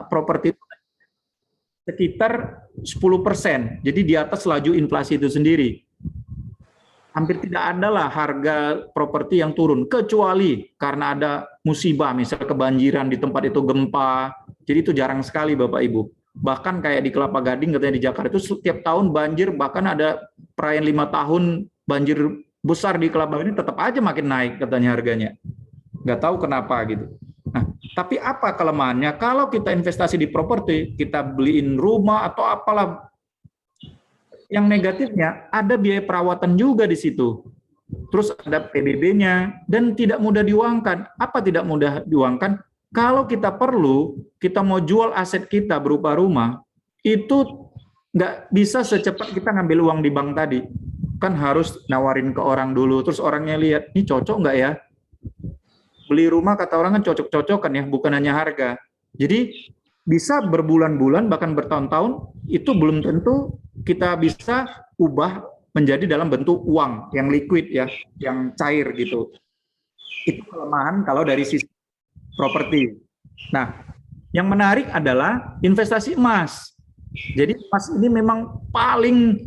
properti itu sekitar 10%. Jadi di atas laju inflasi itu sendiri. Hampir tidak ada lah harga properti yang turun, kecuali karena ada musibah, misalnya kebanjiran di tempat itu, gempa. Jadi itu jarang sekali Bapak Ibu. Bahkan kayak di Kelapa Gading, katanya di Jakarta itu setiap tahun banjir, bahkan ada perayaan 5 tahun banjir besar di Kelapa Gading, tetap aja makin naik katanya harganya. Nggak tahu kenapa gitu. Nah, tapi apa kelemahannya? Kalau kita investasi di properti, kita beliin rumah atau apalah, yang negatifnya ada biaya perawatan juga di situ. Terus ada PBB-nya dan tidak mudah diuangkan. Apa tidak mudah diuangkan? Kalau kita perlu, kita mau jual aset kita berupa rumah, itu nggak bisa secepat kita ngambil uang di bank tadi. Kan harus nawarin ke orang dulu, terus orangnya lihat, ini cocok nggak ya? Beli rumah kata orang kan cocok-cocokan ya, bukan hanya harga. Jadi bisa berbulan-bulan bahkan bertahun-tahun itu belum tentu kita bisa ubah menjadi dalam bentuk uang yang liquid ya, yang cair gitu. Itu kelemahan kalau dari sisi properti. Nah, yang menarik adalah investasi emas. Jadi emas ini memang paling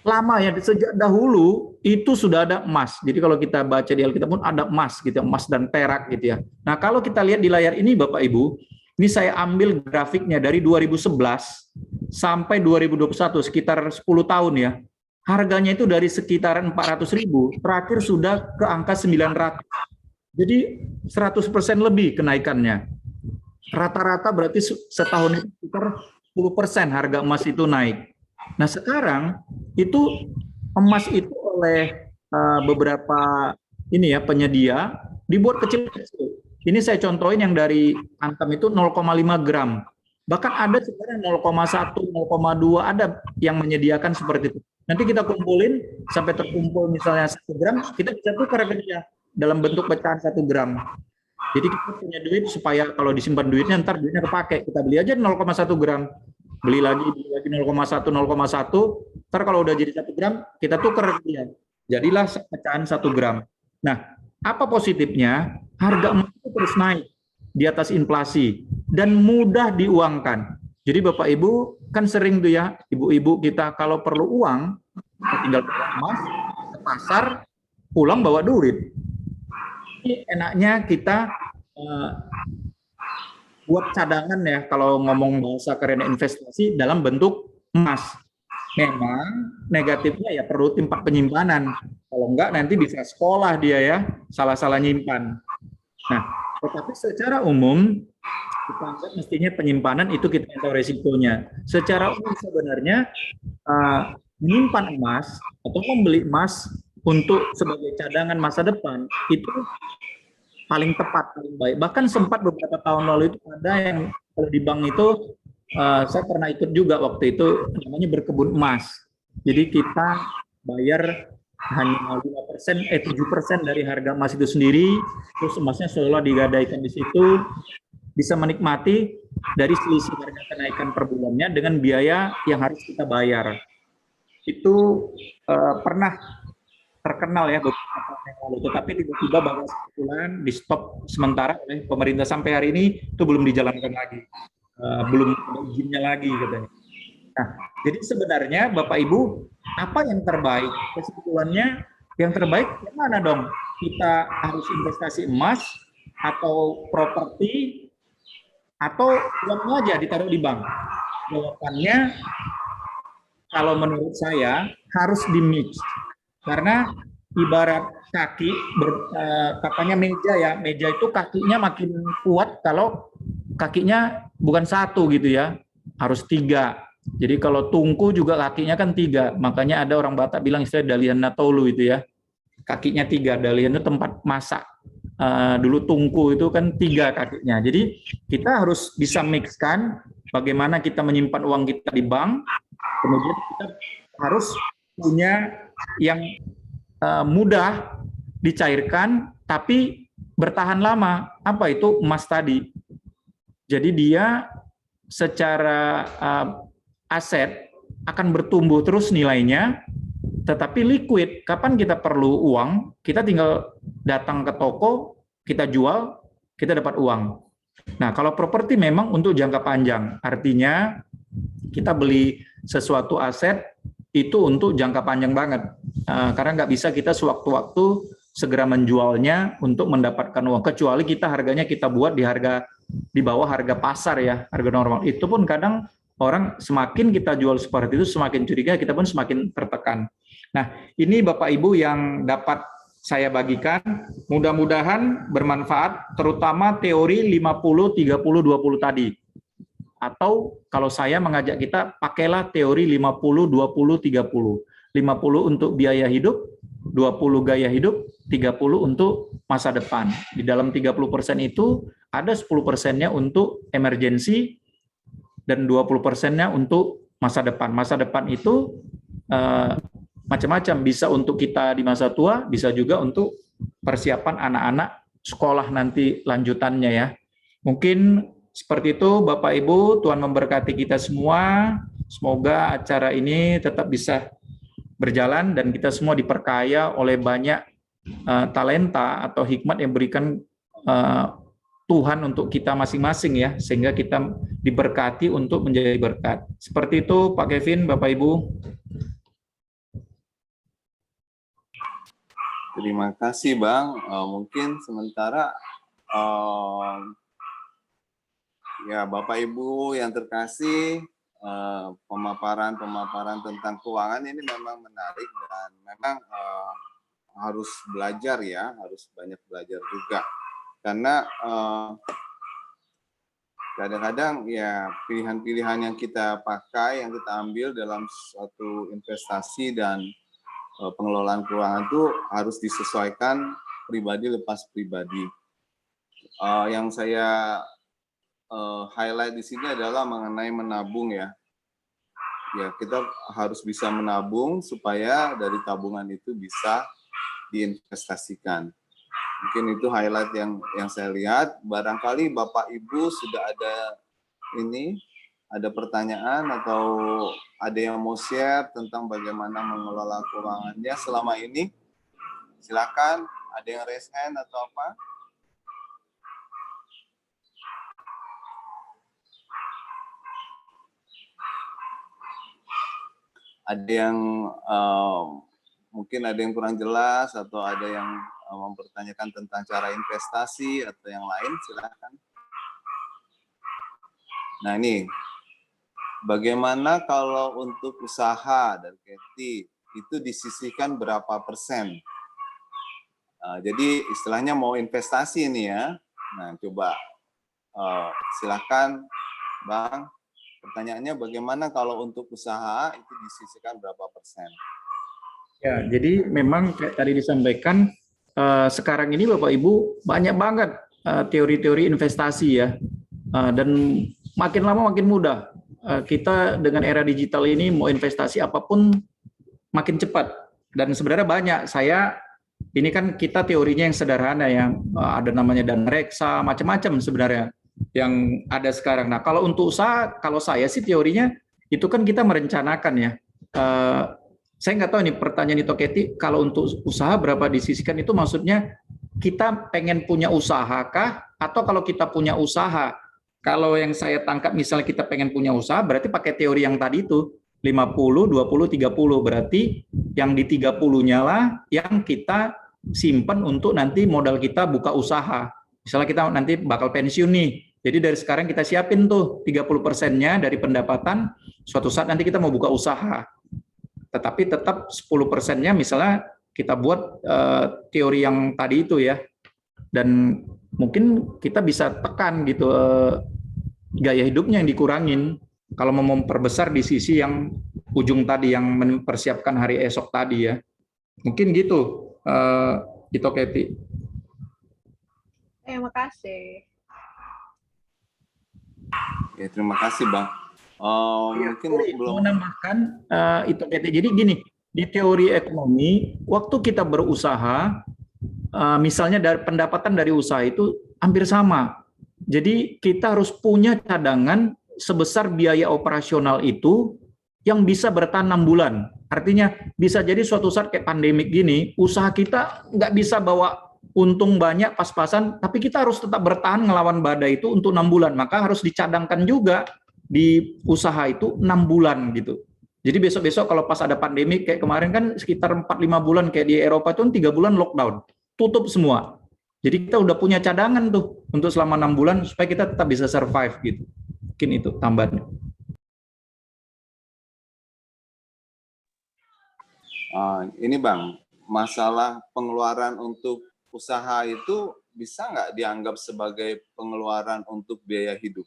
lama ya, sejak dahulu itu sudah ada emas. Jadi kalau kita baca di Alkitab pun ada emas gitu, emas dan perak gitu ya. Nah, kalau kita lihat di layar ini Bapak Ibu, ini saya ambil grafiknya dari 2011 sampai 2021, sekitar 10 tahun ya. Harganya itu dari sekitaran 400.000, terakhir sudah ke angka 900. Jadi 100% lebih kenaikannya. Rata-rata berarti setahun itu sekitar 10% harga emas itu naik. Nah sekarang itu emas itu oleh beberapa ini ya penyedia dibuat kecil-kecil. Ini saya contohin yang dari Antam itu 0,5 gram. Bahkan ada sekarang 0,1, 0,2 ada yang menyediakan seperti itu. Nanti kita kumpulin sampai terkumpul misalnya 1 gram, kita bisa tukar kerja dalam bentuk pecahan 1 gram. Jadi kita punya duit supaya kalau disimpan duitnya ntar duitnya kepake. Kita beli aja 0,1 gram. Beli lagi 0,1, 0,1, ntar kalau udah jadi 1 gram, kita tukar dia. Jadilah pecahan 1 gram. Nah, apa positifnya? Harga emas itu terus naik di atas inflasi dan mudah diuangkan. Jadi Bapak Ibu kan sering tuh ya, ibu-ibu kita kalau perlu uang, tinggal bawa emas ke pasar, pulang bawa duit. Ini enaknya kita buat cadangan ya, kalau ngomong bahasa keren investasi dalam bentuk emas. Memang negatifnya ya perlu tempat penyimpanan. Kalau enggak nanti bisa sekolah dia ya, salah-salah nyimpan. Nah, tetapi secara umum kita anggap mestinya penyimpanan itu kita tahu resikonya. Secara umum sebenarnya menyimpan emas atau membeli emas untuk sebagai cadangan masa depan itu paling tepat, paling baik. Bahkan sempat beberapa tahun lalu itu ada yang kalau di bank itu saya pernah ikut juga waktu itu namanya berkebun emas. Jadi kita bayar hanya 5%, 7% dari harga emas itu sendiri, terus emasnya seolah digadaikan di situ, bisa menikmati dari selisih harga kenaikan per bulannya dengan biaya yang harus kita bayar. Itu pernah terkenal ya beberapa tahun yang lalu, tetapi tiba-tiba bahwa sebulan di stop sementara oleh pemerintah sampai hari ini itu belum dijalankan lagi, belum ada izinnya lagi katanya. Nah, jadi sebenarnya Bapak Ibu apa yang terbaik? Kesimpulannya yang terbaik yang mana dong? Kita harus investasi emas atau properti atau uangnya aja ditaruh di bank? Jawabannya kalau menurut saya harus di-mix. Karena ibarat kaki, katanya meja ya, meja itu kakinya makin kuat kalau kakinya bukan 1 gitu ya, harus 3. Jadi kalau tungku juga kakinya kan 3, makanya ada orang Batak bilang istilah dalian natolu itu ya, kakinya 3, dalian itu tempat masak. Dulu tungku itu kan 3 kakinya. Jadi kita harus bisa mixkan bagaimana kita menyimpan uang kita di bank, kemudian kita harus punya yang mudah dicairkan tapi bertahan lama. Apa itu? Emas tadi. Jadi dia secara aset akan bertumbuh terus nilainya, tetapi liquid. Kapan kita perlu uang, kita tinggal datang ke toko, kita jual, kita dapat uang. Nah, kalau properti memang untuk jangka panjang, artinya kita beli sesuatu aset itu untuk jangka panjang banget, karena nggak bisa kita sewaktu-waktu segera menjualnya untuk mendapatkan uang, kecuali kita harganya kita buat di bawah harga pasar ya, harga normal. Itu pun kadang orang semakin kita jual seperti itu semakin curiga, kita pun semakin tertekan. Nah, ini Bapak Ibu yang dapat saya bagikan, mudah-mudahan bermanfaat, terutama teori 50 30 20 tadi. Atau kalau saya mengajak kita, pakailah teori 50 20 30. 50 untuk biaya hidup, 20 gaya hidup, 30 untuk masa depan. Di dalam 30% itu ada 10%-nya untuk emergensi dan 20%-nya untuk masa depan. Masa depan itu macam-macam, bisa untuk kita di masa tua, bisa juga untuk persiapan anak-anak sekolah nanti lanjutannya ya. Mungkin seperti itu Bapak Ibu, Tuhan memberkati kita semua. Semoga acara ini tetap bisa berjalan dan kita semua diperkaya oleh banyak talenta atau hikmat yang berikan Tuhan untuk kita masing-masing ya, sehingga kita diberkati untuk menjadi berkat. Seperti itu Pak Kevin, Bapak Ibu. Terima kasih Bang. Mungkin sementara ya Bapak Ibu yang terkasih, pemaparan tentang keuangan ini memang menarik dan memang harus belajar ya, harus banyak belajar juga. Karena kadang-kadang ya pilihan-pilihan yang kita pakai, yang kita ambil dalam suatu investasi dan pengelolaan keuangan itu harus disesuaikan pribadi lepas pribadi. Yang saya highlight di sini adalah mengenai menabung ya. Ya, kita harus bisa menabung supaya dari tabungan itu bisa diinvestasikan. Mungkin itu highlight yang saya lihat. Barangkali Bapak Ibu sudah ada pertanyaan atau ada yang mau share tentang bagaimana mengelola keuangannya selama ini? Silakan, ada yang raise hand atau apa? Ada yang mungkin ada yang kurang jelas atau ada yang mempertanyakan tentang cara investasi atau yang lain, silakan. Nah ini, bagaimana kalau untuk usaha dan Kathy itu disisihkan berapa persen? Jadi istilahnya mau investasi ini ya. Nah coba silakan Bang. Pertanyaannya bagaimana kalau untuk usaha itu disisihkan berapa persen? Ya, jadi memang kayak tadi disampaikan, sekarang ini Bapak Ibu banyak banget teori-teori investasi ya, dan makin lama makin mudah. Kita dengan era digital ini mau investasi apapun makin cepat, dan sebenarnya banyak. Ini kan kita teorinya yang sederhana ya, ada namanya dana reksa, macam-macam sebenarnya yang ada sekarang. Nah, kalau untuk usaha, kalau saya sih teorinya itu kan kita merencanakan ya. Saya nggak tahu nih pertanyaan itu Keti, kalau untuk usaha berapa disisihkan itu maksudnya kita pengen punya usaha kah? Atau kalau kita punya usaha, kalau yang saya tangkap misalnya kita pengen punya usaha, berarti pakai teori yang tadi itu, 50, 20, 30. Berarti yang di 30-nya lah yang kita simpan untuk nanti modal kita buka usaha. Misalnya kita nanti bakal pensiun nih, jadi dari sekarang kita siapin tuh 30%-nya dari pendapatan, suatu saat nanti kita mau buka usaha. Tetapi tetap 10%-nya misalnya kita buat teori yang tadi itu ya. Dan mungkin kita bisa tekan gitu gaya hidupnya yang dikurangin. Kalau mau memperbesar di sisi yang ujung tadi, yang mempersiapkan hari esok tadi ya. Mungkin gitu, itu Keti. Terima kasih. Ya, terima kasih Bang. Mungkin belum menambahkan itu Keti. Jadi gini, di teori ekonomi, waktu kita berusaha, misalnya dari pendapatan dari usaha itu hampir sama. Jadi kita harus punya cadangan sebesar biaya operasional itu yang bisa bertahan 6 bulan. Artinya bisa jadi suatu saat kayak pandemik gini, usaha kita nggak bisa bawa untung banyak pas-pasan, tapi kita harus tetap bertahan ngelawan badai itu untuk 6 bulan. Maka harus dicadangkan juga di usaha itu 6 bulan gitu. Jadi besok-besok kalau pas ada pandemi kayak kemarin kan sekitar 4-5 bulan kayak di Eropa itu 3 bulan lockdown, tutup semua. Jadi kita udah punya cadangan tuh untuk selama 6 bulan supaya kita tetap bisa survive gitu. Mungkin itu tambahan. Ini Bang, masalah pengeluaran untuk usaha itu bisa nggak dianggap sebagai pengeluaran untuk biaya hidup?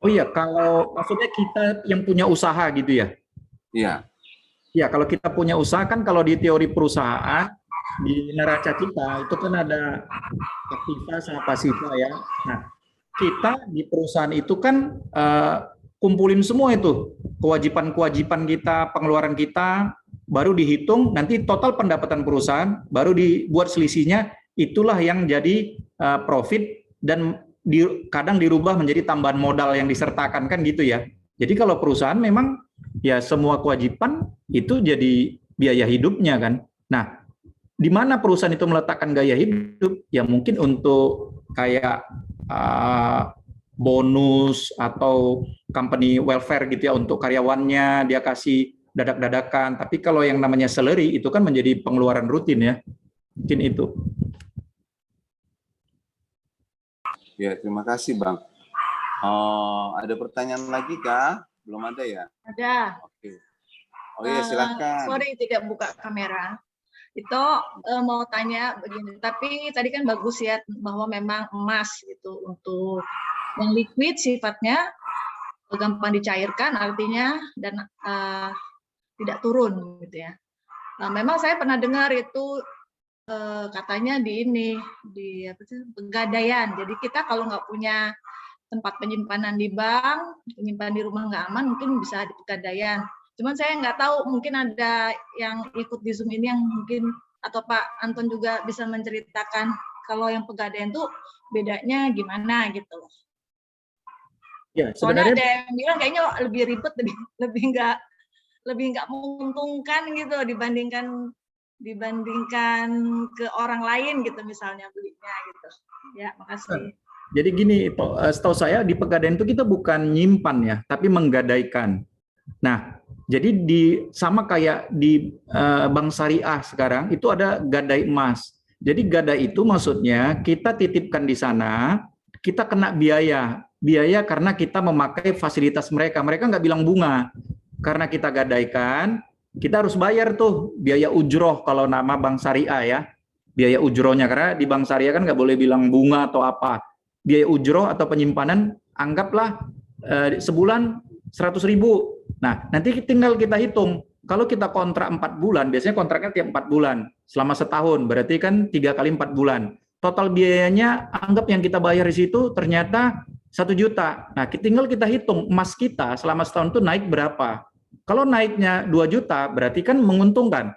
Oh iya, kalau maksudnya kita yang punya usaha gitu ya? Iya. Ya, kalau kita punya usaha kan kalau di teori perusahaan, di neraca kita itu kan ada aktiva sama pasiva ya. Nah, kita di perusahaan itu kan kumpulin semua itu, kewajiban-kewajiban kita, pengeluaran kita, baru dihitung, nanti total pendapatan perusahaan, baru dibuat selisihnya, itulah yang jadi profit dan kadang dirubah menjadi tambahan modal yang disertakan kan gitu ya. Jadi kalau perusahaan memang ya semua kewajiban itu jadi biaya hidupnya kan. Nah, di mana perusahaan itu meletakkan gaya hidup? Ya mungkin untuk kayak bonus atau company welfare gitu ya untuk karyawannya dia kasih dadak-dadakan. Tapi kalau yang namanya salary itu kan menjadi pengeluaran rutin ya. Mungkin itu. Ya, terima kasih Bang. Ada pertanyaan lagi kah? Belum ada ya? Ada. Oke. Oh iya, silakan. Sorry tidak buka kamera. Itu mau tanya begini, tapi tadi kan bagus ya bahwa memang emas gitu untuk yang liquid sifatnya gampang dicairkan artinya dan tidak turun gitu ya. Nah, memang saya pernah dengar itu katanya di apa sih, pegadaian. Jadi kita kalau nggak punya tempat penyimpanan di bank, penyimpanan di rumah nggak aman, mungkin bisa di pegadaian. Cuman saya nggak tahu, mungkin ada yang ikut di Zoom ini yang mungkin, atau Pak Anton juga bisa menceritakan kalau yang pegadaian tuh bedanya gimana gitu. Ya, Soalnya sebenarnya ada yang bilang kayaknya lebih ribet, lebih nggak menguntungkan gitu dibandingkan ke orang lain gitu misalnya belinya gitu. Ya, makasih. jadi gini, setahu saya di pegadaian itu kita bukan nyimpan ya, tapi menggadaikan. Nah, jadi sama kayak di Bank Syariah sekarang itu ada gadai emas. Jadi gadai itu maksudnya kita titipkan di sana, kita kena biaya karena kita memakai fasilitas mereka. Mereka nggak bilang bunga, karena kita gadaikan, kita harus bayar tuh biaya ujroh kalau nama Bank Syariah ya, biaya ujrohnya, karena di Bank Syariah kan nggak boleh bilang bunga atau apa. Biaya ujroh atau penyimpanan anggaplah sebulan 100.000. Nah, nanti tinggal kita hitung. Kalau kita kontrak 4 bulan, biasanya kontraknya tiap 4 bulan, selama setahun, berarti kan 3 kali 4 bulan. Total biayanya, anggap yang kita bayar di situ ternyata 1 juta. Nah, tinggal kita hitung emas kita selama setahun itu naik berapa. Kalau naiknya 2 juta, berarti kan menguntungkan.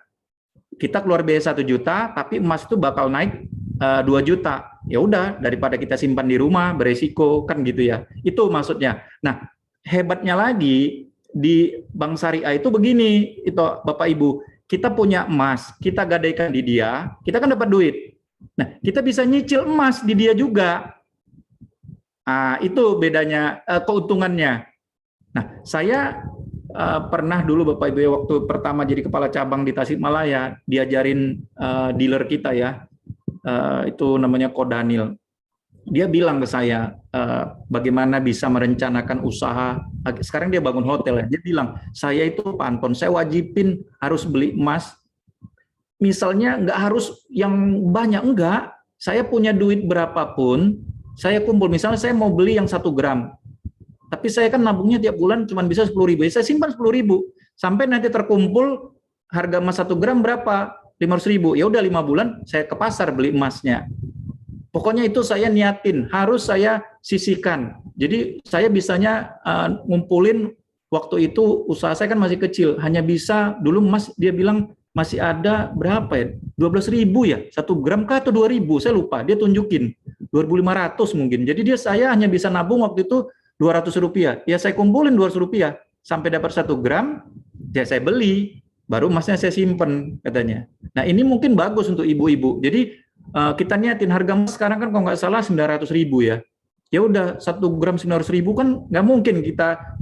Kita keluar biaya 1 juta, tapi emas itu bakal naik 2 juta. Ya udah, daripada kita simpan di rumah, beresiko, kan gitu ya. Itu maksudnya. Nah, hebatnya lagi, di Bank Syariah itu begini, itu Bapak Ibu, kita punya emas, kita gadaikan di dia, kita kan dapat duit. Nah, kita bisa nyicil emas di dia juga. Nah, itu bedanya, keuntungannya. Nah, saya pernah dulu Bapak Ibu waktu pertama jadi kepala cabang di Tasikmalaya, diajarin dealer kita ya, itu namanya Kodanil. Dia bilang ke saya bagaimana bisa merencanakan usaha. Sekarang dia bangun hotel ya. Dia bilang, saya itu Pak Anton, saya wajibin harus beli emas. Misalnya nggak harus yang banyak, enggak. Saya punya duit berapapun, saya kumpul. Misalnya saya mau beli yang 1 gram. Tapi saya kan nabungnya tiap bulan cuma bisa 10.000. Saya simpan 10.000. Sampai nanti terkumpul harga emas 1 gram berapa? 500.000. Ya udah 5 bulan saya ke pasar beli emasnya. Pokoknya itu saya niatin, harus saya sisihkan. Jadi saya bisanya ngumpulin waktu itu usaha saya kan masih kecil, hanya bisa dulu emas dia bilang masih ada berapa ya? 12.000 ya? 1 gram kah atau 2.000? Saya lupa. Dia tunjukin 2.500 mungkin. Jadi saya hanya bisa nabung waktu itu 200 rupiah. Ya saya kumpulin 200 rupiah sampai dapat 1 gram, ya saya beli. baru emasnya saya simpen katanya. Nah ini mungkin bagus untuk ibu-ibu. Jadi kita niatin harga emas sekarang kan kalau nggak salah 900.000 ya. Ya udah 1 gram 900.000 kan nggak mungkin kita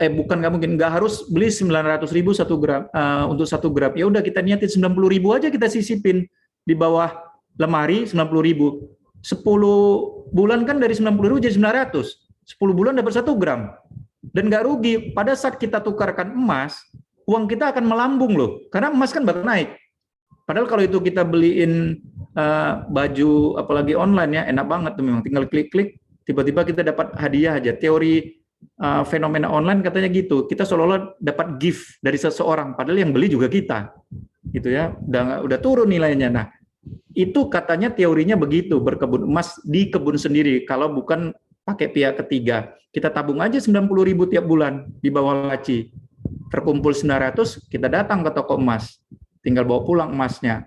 bukan nggak mungkin, nggak harus beli 900.000 1 gram untuk 1 gram. Ya udah kita niatin 90.000 aja kita sisipin di bawah lemari 90.000. 10 bulan kan dari 90.000 jadi 900. 10 bulan dapat 1 gram. Dan nggak rugi. Pada saat kita tukarkan emas, uang kita akan melambung loh. Karena emas kan bakal naik. Padahal kalau itu kita beliin baju, apalagi online ya, enak banget tuh memang. Tinggal klik-klik, tiba-tiba kita dapat hadiah aja. Teori fenomena online katanya gitu. Kita seolah-olah dapat gift dari seseorang. Padahal yang beli juga kita. Gitu ya. Udah turun nilainya. Nah, itu katanya teorinya begitu. Berkebun emas di kebun sendiri. Kalau bukan pakai pihak ketiga. Kita tabung aja 90.000 tiap bulan di bawah laci. Terkumpul 900, kita datang ke toko emas. Tinggal bawa pulang emasnya.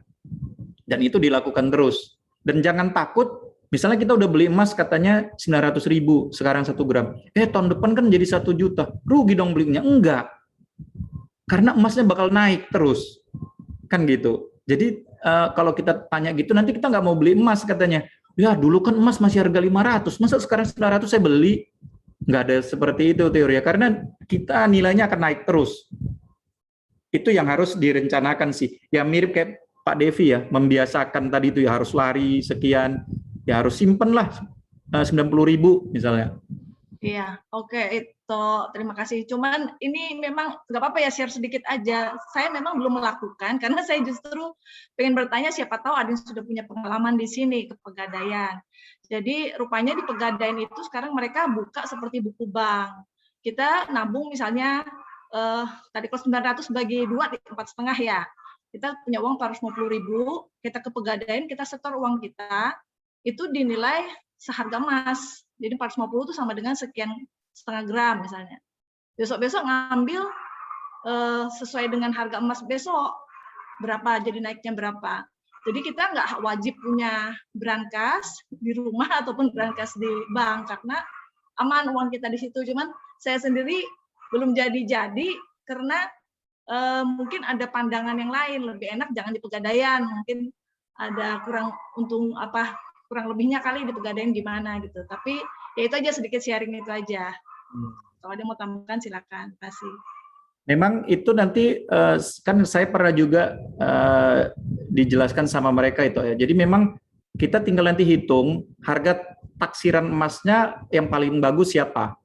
Dan itu dilakukan terus. Dan jangan takut, misalnya kita udah beli emas katanya 900.000, sekarang 1 gram. Tahun depan kan jadi 1 juta. Rugi dong belinya. Enggak. Karena emasnya bakal naik terus. Kan gitu. Jadi kalau kita tanya gitu, nanti kita nggak mau beli emas katanya. Ya dulu kan emas masih harga 500, masa sekarang 900 saya beli? Nggak ada seperti itu teorinya, karena kita nilainya akan naik terus. Itu yang harus direncanakan sih. Ya mirip kayak Pak Devi ya, membiasakan tadi itu ya harus lari sekian, ya harus simpen lah 90.000 misalnya. Iya, oke itu terima kasih. Cuman ini memang nggak apa-apa ya share sedikit aja. Saya memang belum melakukan karena saya justru pengen bertanya siapa tahu ada yang sudah punya pengalaman di sini ke Pegadaian. Jadi rupanya di Pegadaian itu sekarang mereka buka seperti buku bank. Kita nabung misalnya tadi kalau 900 bagi 2 di 4,5 ya. Kita punya uang 450.000, kita ke Pegadaian, kita setor uang kita, itu dinilai seharga emas. Jadi 450 itu sama dengan sekian setengah gram misalnya. Besok-besok ngambil sesuai dengan harga emas besok berapa, jadi naiknya berapa. Jadi kita nggak wajib punya brankas di rumah ataupun brankas di bank karena aman uang kita di situ. Cuman saya sendiri belum jadi karena mungkin ada pandangan yang lain, lebih enak jangan di Pegadaian, mungkin ada kurang untung kurang lebihnya kali di Pegadaian gimana gitu. Tapi ya itu aja sedikit sharing itu aja. Kalau ada mau tambahkan silakan. Terima kasih. Memang itu nanti kan saya pernah juga dijelaskan sama mereka itu ya. Jadi memang kita tinggal nanti hitung harga taksiran emasnya yang paling bagus siapa.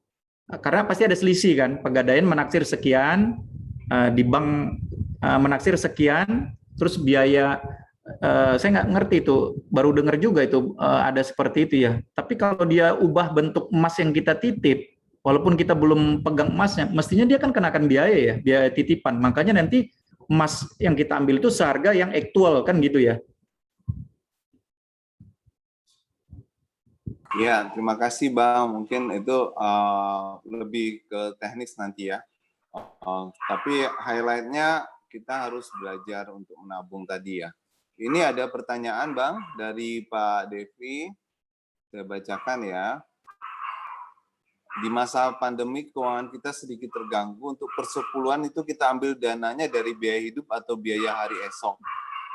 Karena pasti ada selisih kan. Pegadaian menaksir sekian, di bank menaksir sekian, terus biaya saya nggak ngerti itu, baru dengar juga itu ada seperti itu ya. Tapi kalau dia ubah bentuk emas yang kita titip, walaupun kita belum pegang emasnya, mestinya dia kan kenakan biaya ya, biaya titipan. Makanya nanti emas yang kita ambil itu seharga yang aktual kan gitu ya. Ya, terima kasih Bang. Mungkin itu lebih ke teknis nanti ya. Tapi highlight-nya kita harus belajar untuk menabung tadi ya. Ini ada pertanyaan Bang dari Pak Devi, saya bacakan ya. Di masa pandemi keuangan kita sedikit terganggu, untuk persepuluhan itu kita ambil dananya dari biaya hidup atau biaya hari esok,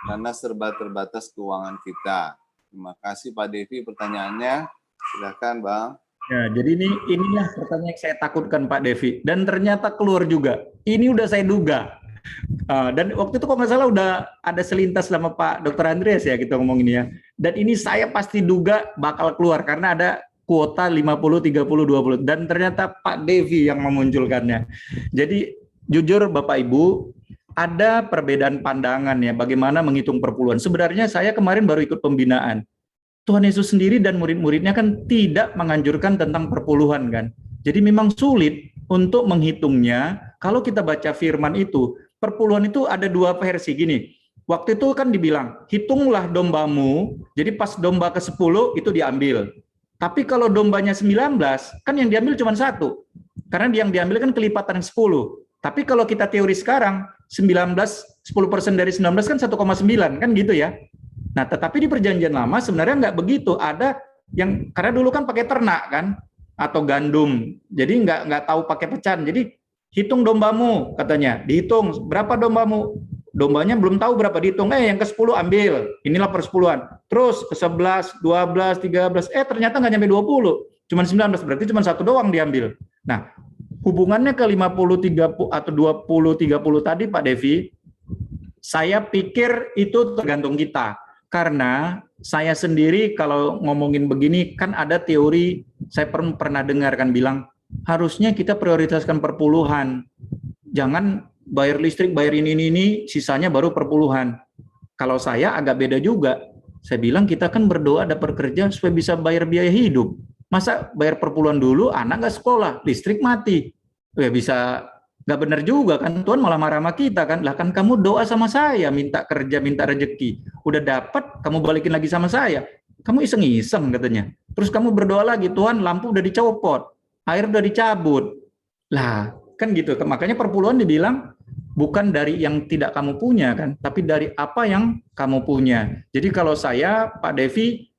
karena serba terbatas keuangan kita. Terima kasih Pak Devi pertanyaannya, silakan Bang. Ya, jadi inilah pertanyaan yang saya takutkan Pak Devi, dan ternyata keluar juga. Ini udah saya duga. Dan waktu itu kalau nggak salah udah ada selintas sama Pak Dr. Andreas ya kita ngomong ini ya. Dan ini saya pasti duga bakal keluar karena ada kuota 50, 30, 20. Dan ternyata Pak Devi yang memunculkannya. Jadi jujur Bapak Ibu, ada perbedaan pandangan ya bagaimana menghitung perpuluhan. Sebenarnya saya kemarin baru ikut pembinaan. Tuhan Yesus sendiri dan murid-muridnya kan tidak menganjurkan tentang perpuluhan kan. Jadi memang sulit untuk menghitungnya. Kalau kita baca firman itu, perpuluhan itu ada 2 versi gini. Waktu itu kan dibilang, hitunglah dombamu, jadi pas domba ke-10 itu diambil. Tapi kalau dombanya 19, kan yang diambil cuma 1. Karena yang diambil kan kelipatan 10. Tapi kalau kita teori sekarang, 10% dari 19 kan 1,9, kan gitu ya. Nah, tetapi di perjanjian lama sebenarnya nggak begitu. Ada yang, karena dulu kan pakai ternak kan, atau gandum. Jadi nggak tahu pakai pecahan. Jadi hitung dombamu, katanya. Dihitung, berapa dombamu? Dombanya belum tahu berapa, dihitung. Yang ke-10 ambil, inilah persepuluhan. Terus ke-11, 12, 13, ternyata nggak nyampe 20, cuma 19, berarti cuma satu doang diambil. Nah, hubungannya ke 50, 30, atau 20, 30 tadi Pak Devi, saya pikir itu tergantung kita. Karena saya sendiri kalau ngomongin begini, kan ada teori, saya pernah dengar kan bilang, harusnya kita prioritaskan perpuluhan. Jangan bayar listrik, bayar ini, sisanya baru perpuluhan. Kalau saya agak beda juga. Saya bilang kita kan berdoa dapat kerja supaya bisa bayar biaya hidup. Masa bayar perpuluhan dulu, anak nggak sekolah, listrik mati. Ya bisa, nggak benar juga kan, Tuhan malah marah sama kita kan. Lah kan kamu doa sama saya, minta kerja, minta rezeki. Udah dapat, kamu balikin lagi sama saya. Kamu iseng-iseng katanya. Terus kamu berdoa lagi, Tuhan lampu udah dicopot, air udah dicabut. Lah, kan gitu. Makanya perpuluhan dibilang bukan dari yang tidak kamu punya kan, tapi dari apa yang kamu punya. Jadi kalau saya, Pak Devi,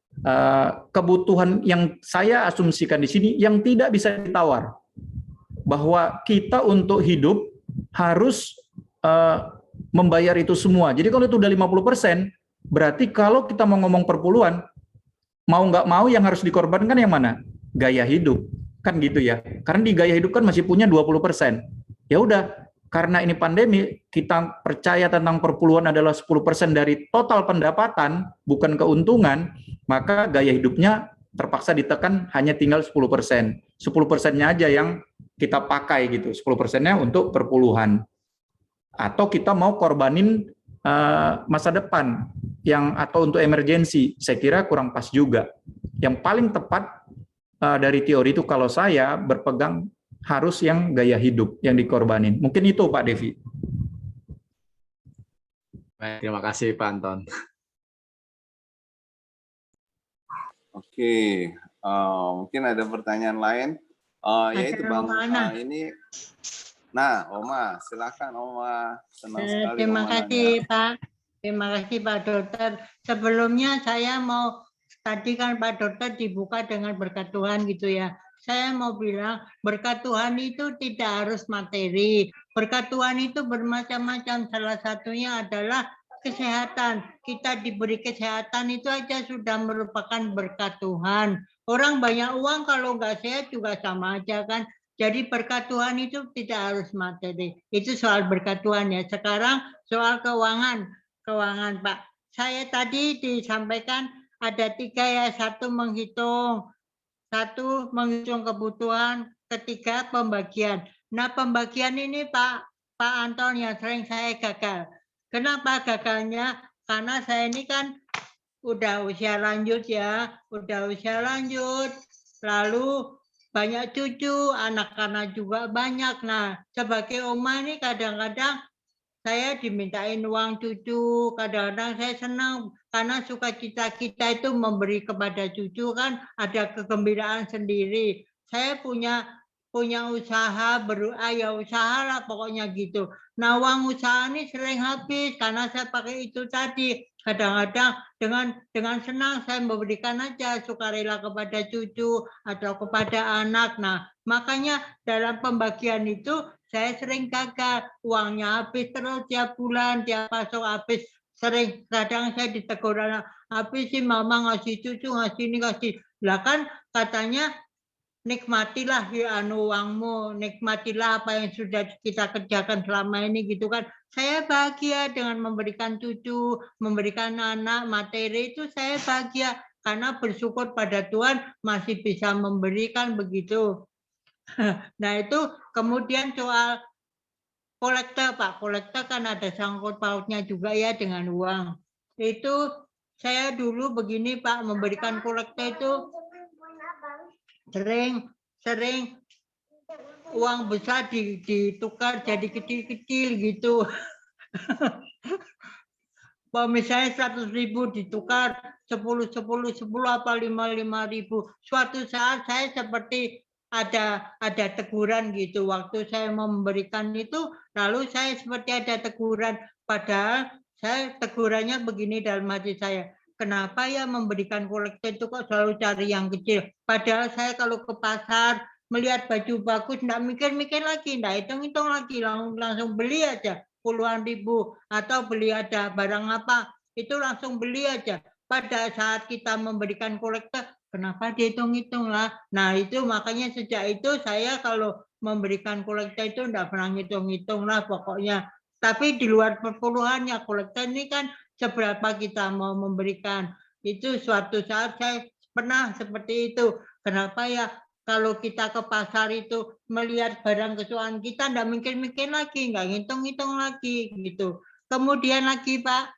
kebutuhan yang saya asumsikan di sini yang tidak bisa ditawar, bahwa kita untuk hidup harus membayar itu semua. Jadi kalau itu udah 50%, berarti kalau kita mau ngomong perpuluhan, mau nggak mau yang harus dikorbankan yang mana? Gaya hidup. Kan gitu ya. Karena di gaya hidup kan masih punya 20%. Ya udah, karena ini pandemi, kita percaya tentang perpuluhan adalah 10% dari total pendapatan, bukan keuntungan, maka gaya hidupnya terpaksa ditekan hanya tinggal 10%. 10%-nya aja yang kita pakai gitu, 10%-nya untuk perpuluhan. Atau kita mau korbanin masa depan atau untuk emergensi, saya kira kurang pas juga. Yang paling tepat dari teori itu kalau saya berpegang harus yang gaya hidup yang dikorbanin. Mungkin itu Pak Devi. Baik, terima kasih Pak Anton. Oke, mungkin ada pertanyaan lain. Yaitu Bang, ini. Nah, Oma, silakan Oma. Senang sekali. Terima kasih Pak. Terima kasih Pak Dokter. Sebelumnya saya mau, tadi kan Pak Dokter dibuka dengan berkat Tuhan gitu ya. Saya mau bilang berkat Tuhan itu tidak harus materi. Berkat Tuhan itu bermacam-macam. Salah satunya adalah kesehatan. Kita diberi kesehatan itu aja sudah merupakan berkat Tuhan. Orang banyak uang kalau nggak sehat juga sama aja kan. Jadi berkat Tuhan itu tidak harus materi. Itu soal berkat Tuhan ya. Sekarang soal keuangan. Keuangan Pak. Saya tadi disampaikan ada 3 ya. 1 menghitung. 1 menghitung kebutuhan. 3 pembagian. Nah pembagian ini Pak Anton yang sering saya gagal. Kenapa gagalnya? Karena saya ini kan udah usia lanjut ya. Udah usia lanjut. Lalu banyak cucu, anak-anak juga banyak. Nah, sebagai oma ini kadang-kadang saya dimintain uang cucu, kadang-kadang saya senang karena sukacita kita itu memberi kepada cucu kan ada kegembiraan sendiri. Saya punya usaha, ya usaha lah pokoknya gitu. Nah, uang usaha ini sering habis karena saya pakai itu tadi. Kadang-kadang dengan senang saya memberikan aja sukarela kepada cucu atau kepada anak. Nah, makanya dalam pembagian itu saya sering gagal. Uangnya habis terus tiap bulan, tiap pasok habis. Sering kadang saya ditegur anak, habis sih mama ngasih cucu, ngasih ini, ngasih. Lah kan katanya nikmatilah ya uangmu, nikmatilah apa yang sudah kita kerjakan selama ini gitu kan. Saya bahagia dengan memberikan cucu, memberikan anak, materi itu saya bahagia karena bersyukur pada Tuhan masih bisa memberikan begitu. Nah itu kemudian soal kolektor Pak, kolektor kan ada sangkut pautnya juga ya dengan uang. Itu saya dulu begini Pak, memberikan kolektor itu sering uang besar ditukar jadi kecil-kecil gitu. Misalnya 100.000 ditukar 10 apa 5.000. Suatu saat saya seperti ada teguran gitu. Waktu saya memberikan itu, lalu saya seperti ada teguran. Padahal saya tegurannya begini dalam hati saya. Kenapa ya memberikan kolektor itu kok selalu cari yang kecil? Padahal saya kalau ke pasar melihat baju bagus, nggak mikir-mikir lagi, nggak hitung-hitung lagi, langsung beli aja puluhan ribu, atau beli ada barang apa, itu langsung beli aja. Pada saat kita memberikan kolektor, kenapa dihitung-hitung lah? Nah itu makanya sejak itu saya kalau memberikan kolektor itu nggak pernah ngitung-hitung lah pokoknya. Tapi di luar perpuluhannya, kolektor ini kan seberapa kita mau memberikan. Itu suatu saat saya pernah seperti itu. Kenapa ya? Kalau kita ke pasar itu melihat barang kesukaan kita, nggak mikir-mikir lagi, nggak ngitung-ngitung lagi gitu. Kemudian lagi Pak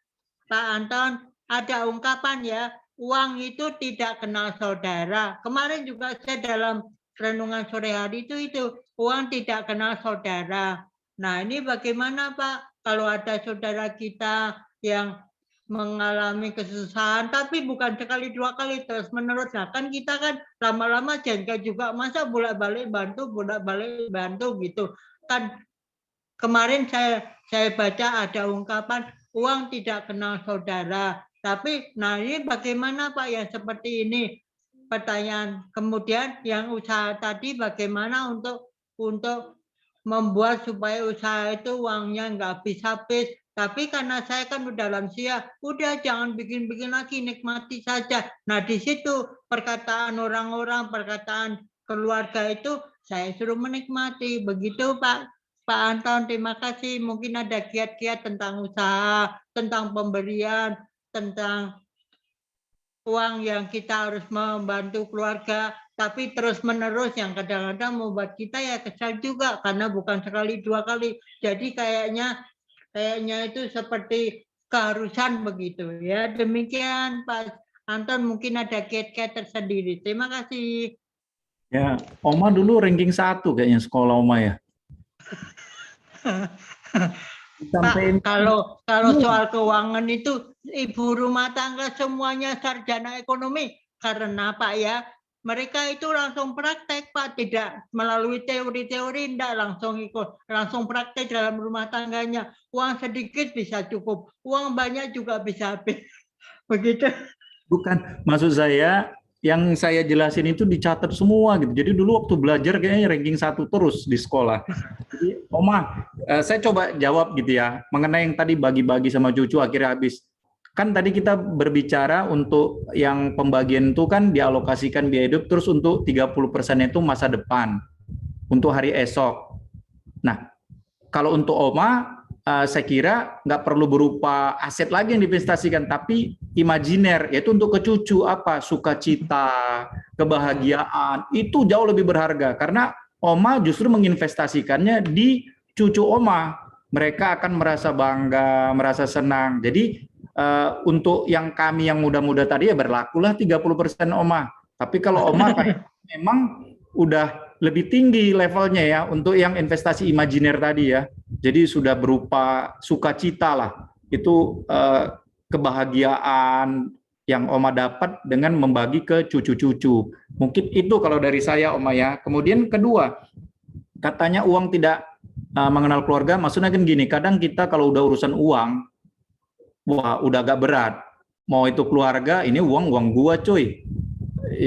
Anton, ada ungkapan ya, uang itu tidak kenal saudara. Kemarin juga saya dalam renungan sore hari itu uang tidak kenal saudara. Nah ini bagaimana Pak, kalau ada saudara kita yang mengalami kesusahan, tapi bukan sekali dua kali terus menerus. Nah, kan kita kan lama-lama jengkel juga, masa bolak-balik bantu gitu. Kan kemarin saya baca ada ungkapan uang tidak kenal saudara. Tapi nah ini bagaimana Pak yang seperti ini? Pertanyaan. Kemudian yang usaha tadi bagaimana untuk membuat supaya usaha itu uangnya nggak habis-habis. Tapi karena saya kan udah lansia, udah jangan bikin-bikin lagi, nikmati saja. Nah di situ perkataan orang-orang, perkataan keluarga itu saya suruh menikmati. Begitu Pak Anton, terima kasih. Mungkin ada kiat-kiat tentang usaha, tentang pemberian, tentang uang yang kita harus membantu keluarga, tapi terus-menerus yang kadang-kadang membuat kita ya kesal juga karena bukan sekali dua kali. Jadi kayaknya itu seperti keharusan begitu ya. Demikian Pak Anton, mungkin ada kiat-kiat tersendiri. Terima kasih. Ya, Oma dulu ranking 1 kayaknya sekolah Oma ya. Pak, kalau soal keuangan itu ibu rumah tangga semuanya sarjana ekonomi, karena Pak ya mereka itu langsung praktek Pak, tidak melalui teori-teori, tidak langsung praktek dalam rumah tangganya. Uang sedikit bisa cukup, uang banyak juga bisa habis. Begitu. Bukan, maksud saya yang saya jelasin itu dicatat semua gitu. Jadi dulu waktu belajar kayaknya ranking 1 terus di sekolah. Jadi Oma, saya coba jawab gitu ya, mengenai yang tadi bagi-bagi sama cucu akhirnya habis. Kan tadi kita berbicara untuk yang pembagian itu kan dialokasikan biaya hidup, terus untuk 30% itu masa depan, untuk hari esok. Nah, kalau untuk Oma, saya kira nggak perlu berupa aset lagi yang diinvestasikan, tapi imajiner, yaitu untuk ke cucu apa, sukacita, kebahagiaan, itu jauh lebih berharga, karena Oma justru menginvestasikannya di cucu Oma. Mereka akan merasa bangga, merasa senang. Jadi, untuk yang kami yang muda-muda tadi ya berlakulah 30% Oma. Tapi kalau Oma memang udah lebih tinggi levelnya ya untuk yang investasi imajiner tadi ya. Jadi sudah berupa sukacita lah. Itu kebahagiaan yang Oma dapat dengan membagi ke cucu-cucu. Mungkin itu kalau dari saya Oma ya. Kemudian kedua, katanya uang tidak mengenal keluarga, maksudnya kan gini, kadang kita kalau udah urusan uang, wah udah agak berat. Mau itu keluarga, ini uang gua cuy.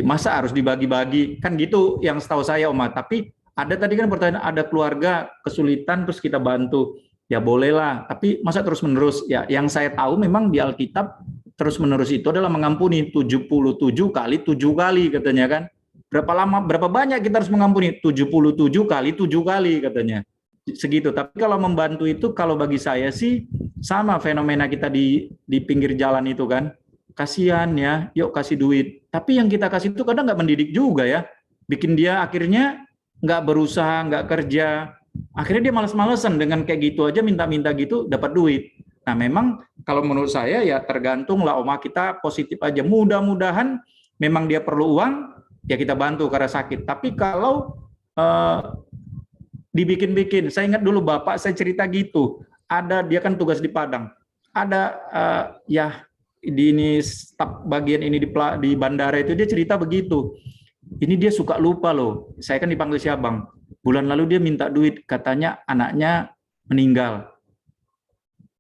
Masa harus dibagi-bagi? Kan gitu yang setahu saya Oma. Tapi ada tadi kan pertanyaan, ada keluarga kesulitan terus kita bantu. Ya bolehlah, tapi masa terus-menerus? Ya yang saya tahu memang di Alkitab terus-menerus itu adalah mengampuni 77 kali 7 kali katanya kan. Berapa banyak kita harus mengampuni? 77 kali 7 kali katanya. Segitu. Tapi kalau membantu itu, kalau bagi saya sih sama fenomena kita di pinggir jalan itu kan, kasihan ya, yuk kasih duit. Tapi yang kita kasih itu kadang nggak mendidik juga ya, bikin dia akhirnya nggak berusaha, nggak kerja, akhirnya dia malas-malesan dengan kayak gitu aja, minta-minta gitu dapat duit. Nah memang kalau menurut saya ya tergantung lah Oma, kita positif aja. Mudah-mudahan memang dia perlu uang, ya kita bantu karena sakit. Tapi kalau dibikin-bikin. Saya ingat dulu bapak saya cerita gitu. Ada dia kan tugas di Padang. Ada ya di ini staf bagian ini di bandara itu dia cerita begitu. Ini dia suka lupa loh. Saya kan dipanggil si Abang. Bulan lalu dia minta duit, katanya anaknya meninggal.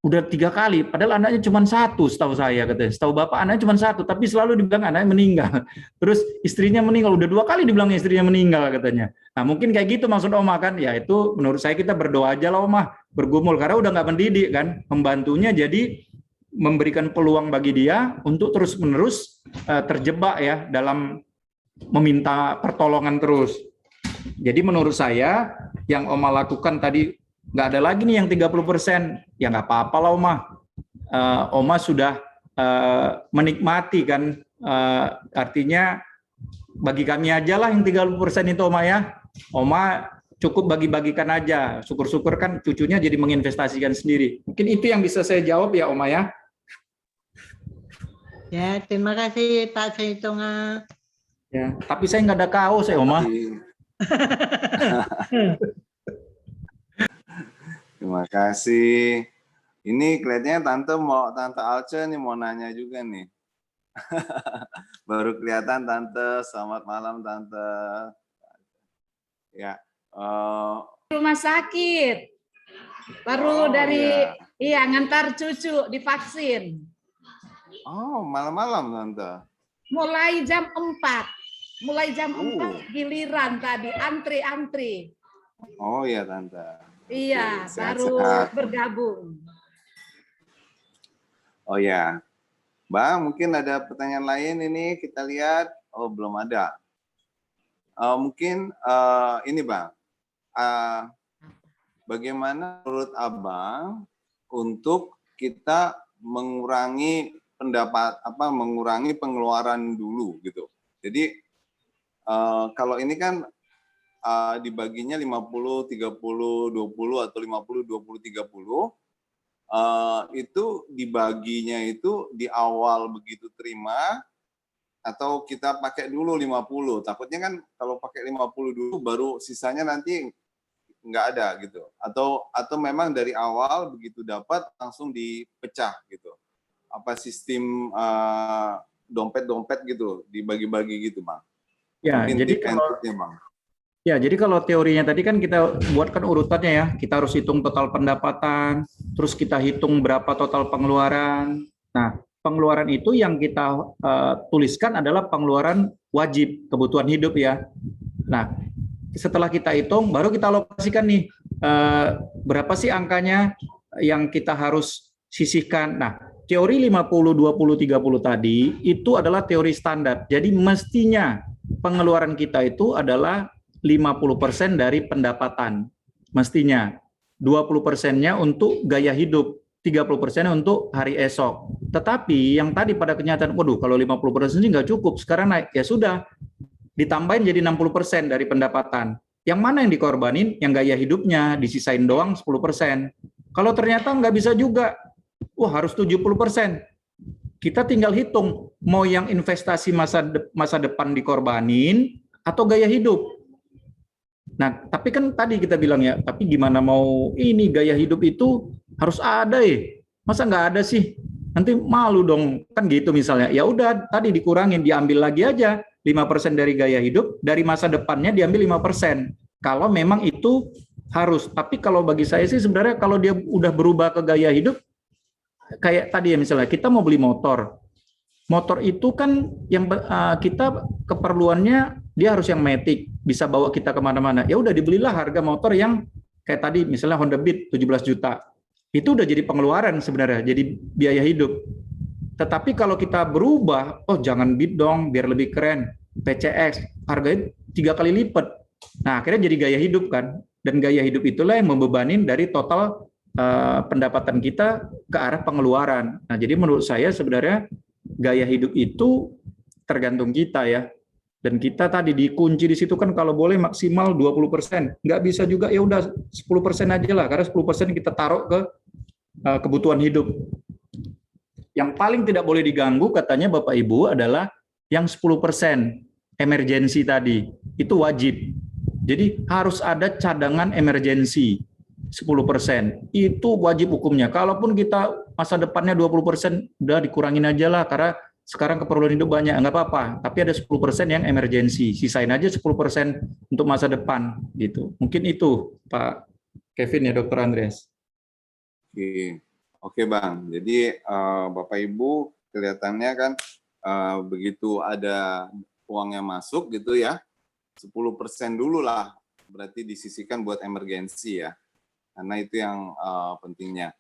udah 3 kali, padahal anaknya cuma 1 setahu saya katanya. Setahu bapak anaknya cuma 1, tapi selalu dibilang anaknya meninggal. Terus istrinya meninggal, udah 2 kali dibilang istrinya meninggal katanya. Nah mungkin kayak gitu maksud Oma kan, ya itu menurut saya kita berdoa aja lah Oma, bergumul, karena udah nggak mendidik kan, membantunya jadi memberikan peluang bagi dia untuk terus-menerus terjebak ya dalam meminta pertolongan terus. Jadi menurut saya yang Oma lakukan tadi, nggak ada lagi nih yang 30%, ya nggak apa-apa lah Oma. Oma sudah menikmati kan, artinya bagi kami aja lah yang 30% itu Oma ya. Oma cukup bagi-bagikan aja, syukur-syukur kan cucunya jadi menginvestasikan sendiri. Mungkin itu yang bisa saya jawab ya Oma ya. Ya, terima kasih Pak Saitonga. Ya, tapi saya nggak ada kaos ya Oma. Terima kasih. Ini kelihatannya Tante Alce nih mau nanya juga nih. Baru kelihatan Tante. Selamat malam Tante. Ya. Rumah sakit. Baru iya ngantar cucu divaksin. Oh, malam-malam Tante. Mulai jam 4. Mulai jam 4 giliran tadi antri-antri. Oh ya Tante. Iya, Oke, baru sehat-sehat. bergabung. Oh ya. Bang, mungkin ada pertanyaan lain ini kita lihat. Oh, belum ada. Mungkin ini Bang. Bagaimana menurut Abang untuk kita mengurangi mengurangi pengeluaran dulu gitu. Jadi kalau ini kan dibaginya 50 30 20 atau 50 20 30 itu dibaginya itu di awal begitu terima atau kita pakai dulu 50. Takutnya kan kalau pakai 50 dulu baru sisanya nanti nggak ada gitu. Atau memang dari awal begitu dapat langsung dipecah gitu. Apa sistem dompet-dompet gitu dibagi-bagi gitu, Bang. Ya, mungkin jadi tip and kalau triknya, Bang. Ya, jadi kalau teorinya tadi kan kita buatkan urutannya ya, kita harus hitung total pendapatan, terus kita hitung berapa total pengeluaran. Nah, pengeluaran itu yang kita tuliskan adalah pengeluaran wajib kebutuhan hidup ya. Nah, setelah kita hitung, baru kita alokasikan nih berapa sih angkanya yang kita harus sisihkan. Nah, teori 50, 20, 30 tadi itu adalah teori standar. Jadi mestinya pengeluaran kita itu adalah 50% dari pendapatan, mestinya 20%-nya untuk gaya hidup, 30%-nya untuk hari esok. Tetapi yang tadi pada kenyataan, waduh kalau 50% ini nggak cukup, sekarang naik, ya sudah, ditambahin jadi 60% dari pendapatan. Yang mana yang dikorbanin? Yang gaya hidupnya, disisain doang 10%. Kalau ternyata nggak bisa juga, wah harus 70%. Kita tinggal hitung, mau yang investasi masa depan dikorbanin, atau gaya hidup. Nah, tapi kan tadi kita bilang ya, tapi gimana mau ini gaya hidup itu harus ada ya. Masa nggak ada sih? Nanti malu dong, kan gitu misalnya. Ya udah, tadi dikurangin, diambil lagi aja 5% dari gaya hidup, dari masa depannya diambil 5%. Kalau memang itu harus. Tapi kalau bagi saya sih sebenarnya kalau dia udah berubah ke gaya hidup, kayak tadi ya misalnya kita mau beli motor. Motor itu kan yang kita keperluannya dia harus yang matic, bisa bawa kita kemana-mana. Ya udah dibelilah harga motor yang kayak tadi misalnya Honda Beat 17 juta. Itu udah jadi pengeluaran sebenarnya, jadi biaya hidup. Tetapi kalau kita berubah, oh jangan Beat dong, biar lebih keren. PCX harganya 3 kali lipat. Nah akhirnya jadi gaya hidup kan. Dan gaya hidup itulah yang membebanin dari total pendapatan kita ke arah pengeluaran. Nah jadi menurut saya sebenarnya gaya hidup itu tergantung kita ya. Dan kita tadi dikunci di situ kan kalau boleh maksimal 20%. Nggak bisa juga ya udah 10% aja lah. Karena 10% kita taruh ke kebutuhan hidup. Yang paling tidak boleh diganggu katanya Bapak Ibu adalah yang 10% emergensi tadi. Itu wajib. Jadi harus ada cadangan emergensi 10%. Itu wajib hukumnya. Kalaupun kita masa depannya 20%, udah dikurangin aja lah karena sekarang keperluan hidup banyak, nggak apa-apa. Tapi ada 10% yang emergensi, sisain aja 10% untuk masa depan gitu. Mungkin itu Pak Kevin ya Dr. Andreas. Oke. Oke Bang, jadi Bapak Ibu kelihatannya kan begitu ada uang yang masuk gitu ya, 10% dulu lah berarti disisihkan buat emergensi ya, karena itu yang pentingnya.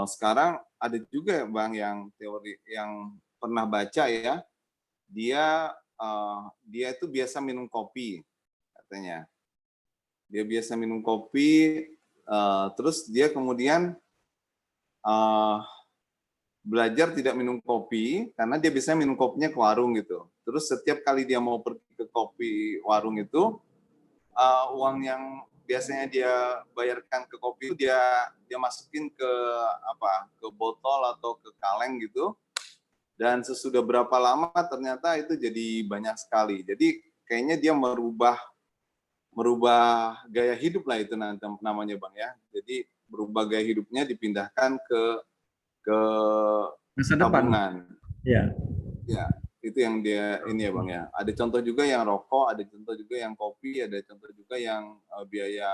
Sekarang ada juga Bang yang teori yang pernah baca ya, dia itu biasa minum kopi katanya. Dia biasa minum kopi, terus dia kemudian belajar tidak minum kopi karena dia biasanya minum kopinya ke warung gitu. Terus setiap kali dia mau pergi ke kopi warung itu, uang yang biasanya dia bayarkan ke kopi itu dia masukin ke botol atau ke kaleng gitu. Dan sesudah berapa lama ternyata itu jadi banyak sekali. Jadi kayaknya dia merubah gaya hidup lah itu namanya Bang ya. Jadi berubah gaya hidupnya dipindahkan ke Masa depan. tabungan. Ya. Ya, itu yang dia ini ya Bang ya. Ada contoh juga yang rokok, ada contoh juga yang kopi, ada contoh juga yang biaya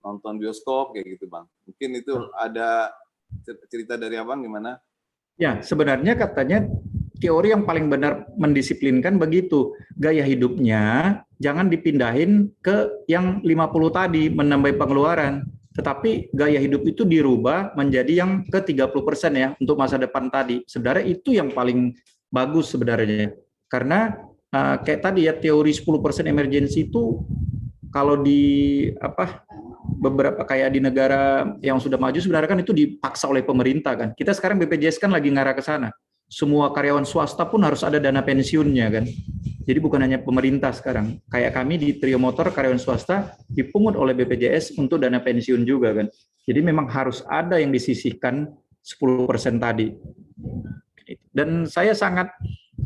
nonton bioskop kayak gitu Bang. Mungkin itu ada cerita dari Abang gimana? Ya, sebenarnya katanya teori yang paling benar mendisiplinkan begitu. Gaya hidupnya jangan dipindahin ke yang 50 tadi, menambah pengeluaran. Tetapi gaya hidup itu dirubah menjadi yang ke 30% ya, untuk masa depan tadi. Sebenarnya itu yang paling bagus sebenarnya. Karena kayak tadi ya, teori 10% emergency itu kalau di beberapa kayak di negara yang sudah maju sebenarnya kan itu dipaksa oleh pemerintah kan. Kita sekarang BPJS kan lagi ngarah ke sana. Semua karyawan swasta pun harus ada dana pensiunnya kan. Jadi bukan hanya pemerintah sekarang. Kayak kami di Trio Motor karyawan swasta dipungut oleh BPJS untuk dana pensiun juga kan. Jadi memang harus ada yang disisihkan 10% tadi. Dan saya sangat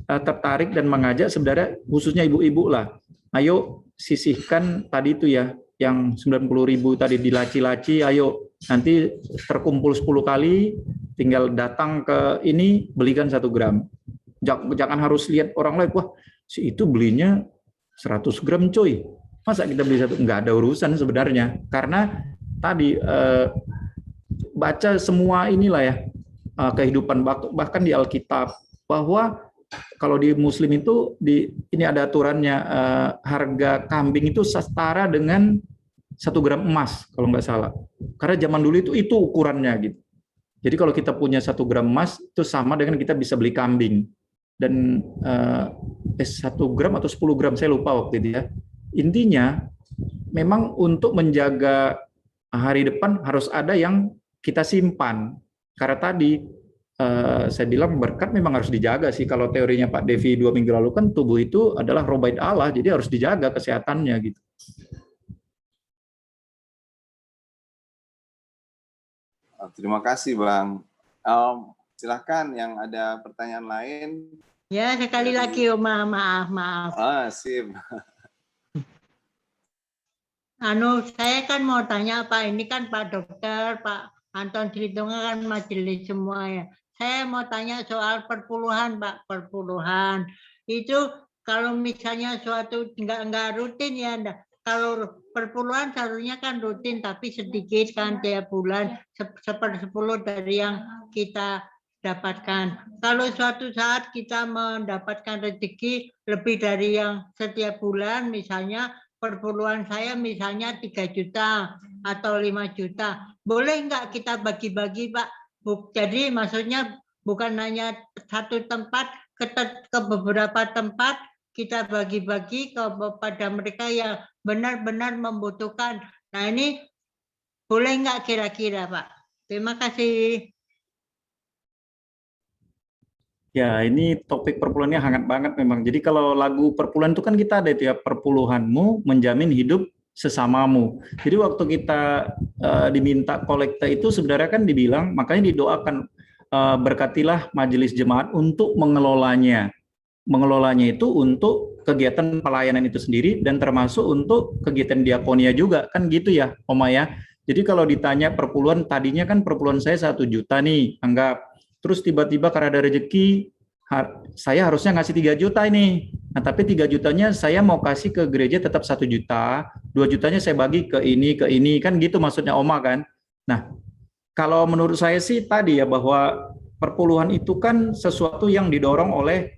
tertarik dan mengajak sebenarnya khususnya ibu-ibu lah. Ayo sisihkan tadi itu ya, yang 90.000 tadi dilaci-laci, ayo nanti terkumpul 10 kali, tinggal datang ke ini, belikan 1 gram. Jangan harus lihat orang lain, wah si itu belinya 100 gram coy. Masa kita beli 1? Nggak ada urusan sebenarnya. Karena tadi baca semua inilah ya, kehidupan bahkan di Alkitab, bahwa kalau di Muslim itu ini ada aturannya, harga kambing itu setara dengan 1 gram emas kalau nggak salah. Karena zaman dulu itu ukurannya gitu. Jadi kalau kita punya 1 gram emas itu sama dengan kita bisa beli kambing. Dan 1 gram atau 10 gram saya lupa waktu itu ya. Intinya memang untuk menjaga hari depan harus ada yang kita simpan. Karena tadi saya bilang berkat memang harus dijaga sih. Kalau teorinya Pak Devi 2 minggu lalu kan tubuh itu adalah robait Allah, jadi harus dijaga kesehatannya gitu. Terima kasih Bang. Silahkan yang ada pertanyaan lain. Ya, sekali lagi maaf. Sip. Saya kan mau tanya Pak, ini kan Pak Dokter, Pak Anton Tritonga kan majelis semua ya. Saya mau tanya soal perpuluhan Pak, perpuluhan. Itu kalau misalnya suatu enggak rutin ya, kalau perpuluhan seharusnya kan rutin tapi sedikit kan tiap bulan, 1/10 dari yang kita dapatkan. Kalau suatu saat kita mendapatkan rezeki lebih dari yang setiap bulan, misalnya perpuluhan saya misalnya 3 juta atau 5 juta, boleh nggak kita bagi-bagi Pak? Jadi maksudnya bukan hanya satu tempat, ke beberapa tempat kita bagi-bagi kepada mereka yang benar-benar membutuhkan. Nah ini boleh nggak kira-kira Pak? Terima kasih. Ya, ini topik perpuluhannya hangat banget memang. Jadi kalau lagu perpuluhan itu kan kita ada itu ya, perpuluhanmu menjamin hidup sesamamu. Jadi waktu kita diminta kolekte itu sebenarnya kan dibilang, makanya didoakan, berkatilah majelis jemaat untuk mengelolanya. Mengelolanya itu untuk kegiatan pelayanan itu sendiri dan termasuk untuk kegiatan diakonia juga, kan gitu ya Oma ya. Jadi kalau ditanya perpuluhan, tadinya kan perpuluhan saya 1 juta nih, anggap. Terus tiba-tiba karena ada rezeki, saya harusnya ngasih 3 juta ini. Nah, tapi 3 jutanya saya mau kasih ke gereja tetap 1 juta, 2 jutanya saya bagi ke ini, kan gitu maksudnya Oma kan. Nah, Kalau menurut saya sih tadi ya, bahwa perpuluhan itu kan sesuatu yang didorong oleh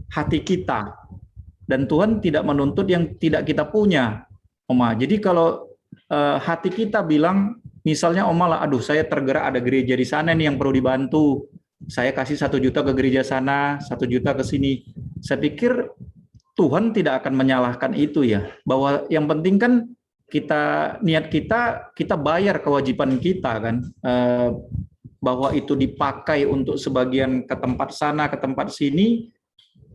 hati kita. Dan Tuhan tidak menuntut yang tidak kita punya, Oma. Jadi kalau hati kita bilang, misalnya Oma lah, aduh saya tergerak ada gereja di sana nih yang perlu dibantu. Saya kasih 1 juta ke gereja sana, 1 juta ke sini. Saya pikir Tuhan tidak akan menyalahkan itu ya. Bahwa yang penting kan niat kita bayar kewajiban kita kan. Bahwa itu dipakai untuk sebagian ke tempat sana, ke tempat sini,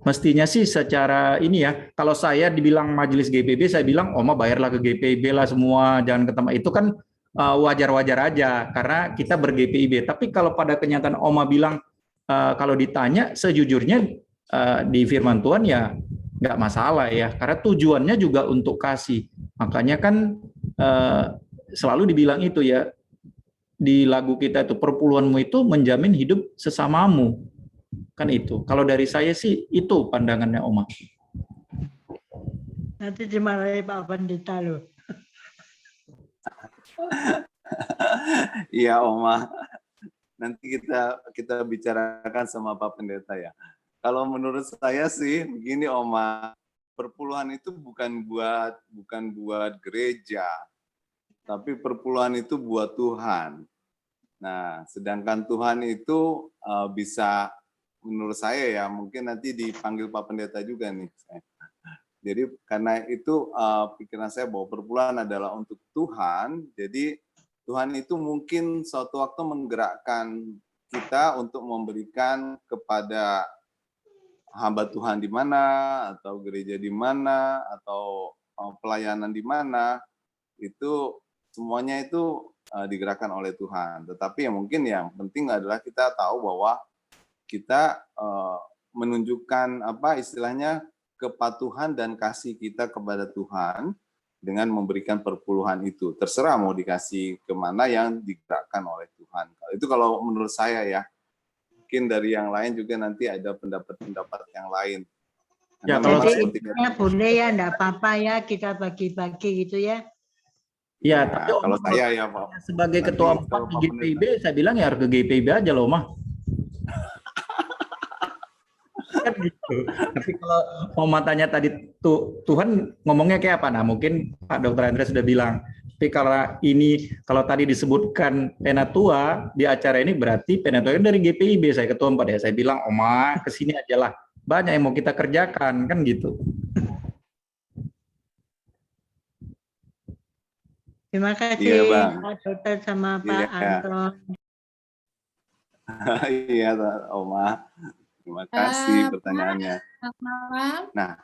mestinya sih secara ini ya, kalau saya dibilang majelis GPIB, saya bilang, Oma bayarlah ke GPIB lah semua, jangan ke tempat itu kan wajar-wajar aja, karena kita ber-GPIB. Tapi kalau pada kenyataan Oma bilang, kalau ditanya, sejujurnya di firman Tuhan ya nggak masalah ya, karena tujuannya juga untuk kasih. Makanya kan selalu dibilang itu ya, di lagu kita itu, perpuluhanmu itu menjamin hidup sesamamu. Kan itu. Kalau dari saya sih itu pandangannya Oma. Nanti dimarahi Pak Pendeta loh. Iya Oma. Nanti kita bicarakan sama Pak Pendeta ya. Kalau menurut saya sih begini Oma, perpuluhan itu bukan buat gereja, tapi perpuluhan itu buat Tuhan. Nah, sedangkan Tuhan itu bisa, menurut saya ya, mungkin nanti dipanggil Pak Pendeta juga nih. Jadi karena itu pikiran saya bahwa perpuluhan adalah untuk Tuhan, jadi Tuhan itu mungkin suatu waktu menggerakkan kita untuk memberikan kepada hamba Tuhan di mana, atau gereja di mana, atau pelayanan di mana, itu semuanya itu digerakkan oleh Tuhan. Tetapi yang mungkin yang penting adalah kita tahu bahwa kita menunjukkan istilahnya kepatuhan dan kasih kita kepada Tuhan dengan memberikan perpuluhan itu. Terserah mau dikasih kemana yang digerakkan oleh Tuhan. Itu kalau menurut saya ya. Mungkin dari yang lain juga nanti ada pendapat-pendapat yang lain. Ya, jadi boleh ya, enggak apa-apa ya kita bagi-bagi gitu ya. Ya, Nah, tapi kalau saya ya Pak, sebagai ketua 4 di GPIB, saya bilang ya harus ke GPIB aja loh, Mah. Kan gitu. Tapi kalau mau matanya tadi Tuhan ngomongnya kayak apa? Nah, mungkin Pak Dr. Andreas sudah bilang. Tapi kalau tadi disebutkan Penatua di acara ini, berarti Penatua dari GPIB, saya ketua 4 ya. Saya bilang, Oma, kesini aja lah. Banyak yang mau kita kerjakan, kan gitu. Terima kasih Iya, Pak Dokter sama Pak Anton. Iya, Oma. Terima kasih pertanyaannya. Malam. Nah,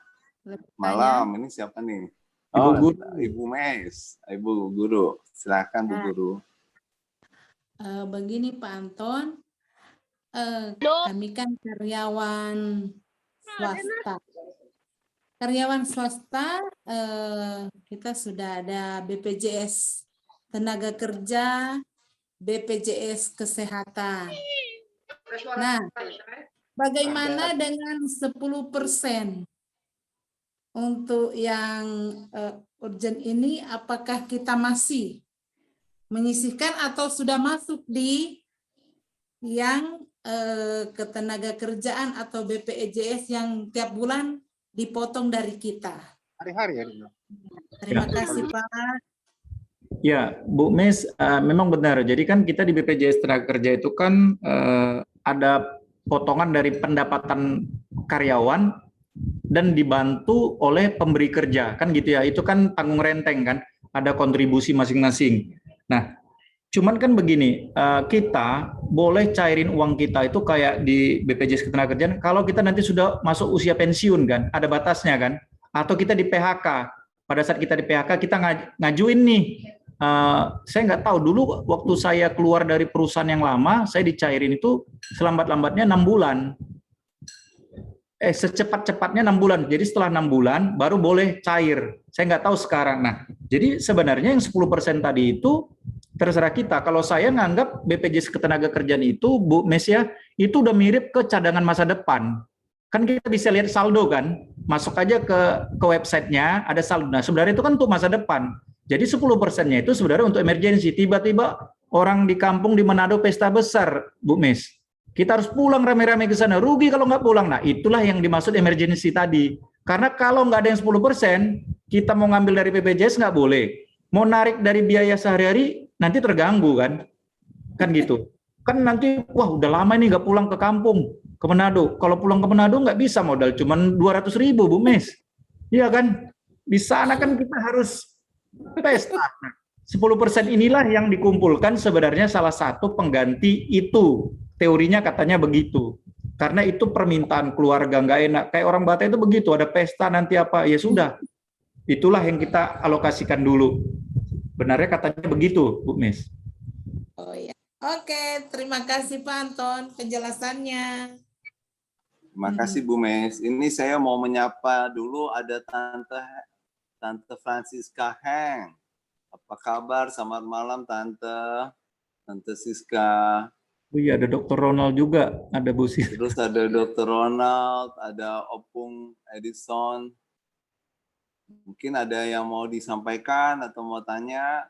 malam ini siapa nih? Ibu Guru. Ibu Mes, Ibu Guru. Silakan Bu Guru. Begini Pak Anton, kami kan karyawan swasta. Karyawan swasta, kita sudah ada BPJS Tenaga Kerja, BPJS Kesehatan. Nah, bagaimana dengan 10% untuk yang urgent ini? Apakah kita masih menyisihkan atau sudah masuk di yang ketenaga kerjaan atau BPJS yang tiap bulan dipotong dari kita? Hari-hari ya. Terima kasih Pak. Ya, Bu Mes, memang benar. Jadi kan kita di BPJS Tenaga Kerja itu kan ada potongan dari pendapatan karyawan dan dibantu oleh pemberi kerja, kan gitu ya. Itu kan tanggung renteng kan, ada kontribusi masing-masing. Nah, cuman kan begini, kita boleh cairin uang kita itu kayak di BPJS Ketenagakerjaan kalau kita nanti sudah masuk usia pensiun kan, ada batasnya kan, atau kita di PHK. Pada saat kita di PHK kita ngajuin nih, saya nggak tahu dulu waktu saya keluar dari perusahaan yang lama, saya dicairin itu selambat-lambatnya 6 bulan. Secepat-cepatnya 6 bulan. Jadi setelah 6 bulan baru boleh cair. Saya nggak tahu sekarang. Nah, jadi sebenarnya yang 10% tadi itu terserah kita. Kalau saya nganggap BPJS Ketenagakerjaan itu, Bu Mesia, itu udah mirip ke cadangan masa depan. Kan kita bisa lihat saldo kan, masuk aja ke websitenya, ada saldo. Nah, sebenarnya itu kan untuk masa depan. Jadi 10%-nya itu sebenarnya untuk emergensi. Tiba-tiba orang di kampung di Manado pesta besar, Bu Mes. Kita harus pulang rame-rame ke sana. Rugi kalau nggak pulang. Nah, itulah yang dimaksud emergency tadi. Karena kalau nggak ada yang 10%, kita mau ngambil dari BPJS nggak boleh. Mau narik dari biaya sehari-hari, nanti terganggu kan. Kan gitu. Kan nanti, wah udah lama ini nggak pulang ke kampung, ke Manado. Kalau pulang ke Manado nggak bisa modal, cuman 200.000, Bu Mes. Iya kan? Di sana kan kita harus pesta. 10% inilah yang dikumpulkan sebenarnya salah satu pengganti itu. Teorinya katanya begitu. Karena itu permintaan keluarga nggak enak. Kayak orang Batak itu begitu, ada pesta nanti apa, ya sudah. Itulah yang kita alokasikan dulu. Benarnya katanya begitu, Bu Mes. Oh ya. Oke, terima kasih Pak Anton penjelasannya. Terima kasih Bu Mes. Ini saya mau menyapa dulu, ada Tante Francisca Heng. Apa kabar? Selamat malam Tante Siska. Oh iya, ada Dr. Ronald juga, ada Bu Sis. Terus ada Dr. Ronald, ada Opung Edison. Mungkin ada yang mau disampaikan atau mau tanya?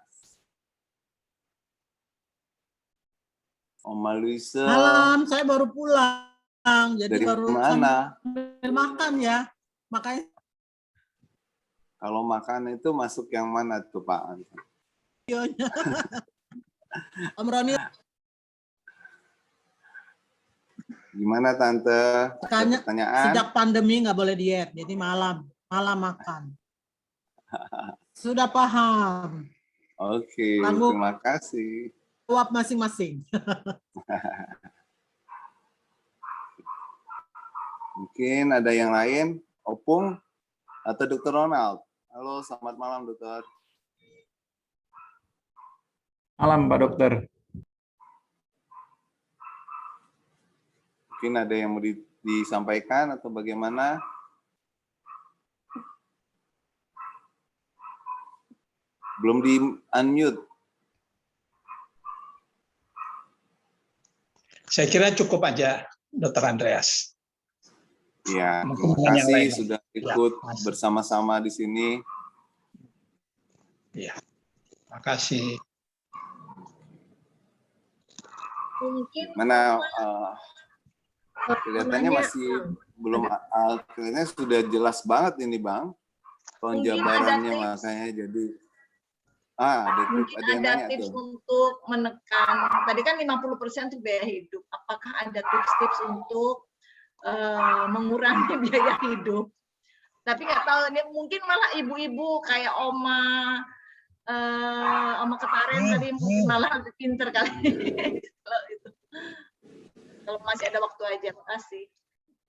Oma Luisa. Malam, saya baru pulang, jadi Dari baru mana? sambil makan ya. Makanya Kalau makan itu masuk yang mana tuh Pak? videonya. Om Roni Gimana Tante? Ada tanya, pertanyaan? sejak pandemi nggak boleh diet, jadi malam makan. Sudah paham. Oke, Sanggup. terima kasih. Jawab masing-masing. Mungkin ada yang lain? Opung atau Dr. Ronald? Halo, selamat malam Dokter. Malam Pak Dokter. Mungkin ada yang mau disampaikan atau bagaimana? Belum di-unmute. Saya kira cukup aja, Dr. Andreas. Ya, Mungkin terima yang kasih lain. sudah ikut makasih. bersama-sama di sini. Ya, makasih. Mungkin Mana kelihatannya masih belum, kelihatannya sudah jelas banget ini Bang. Penjabarannya makanya jadi mungkin ada yang ada nanya tips tuh. untuk menekan, tadi kan 50% untuk biaya hidup. Apakah ada tips-tips untuk mengurangi biaya hidup? Tapi nggak tahu, ini mungkin malah ibu-ibu kayak Oma Ketaren tadi mungkin malah lebih pinter kali. Kalau masih ada waktu aja, makasih.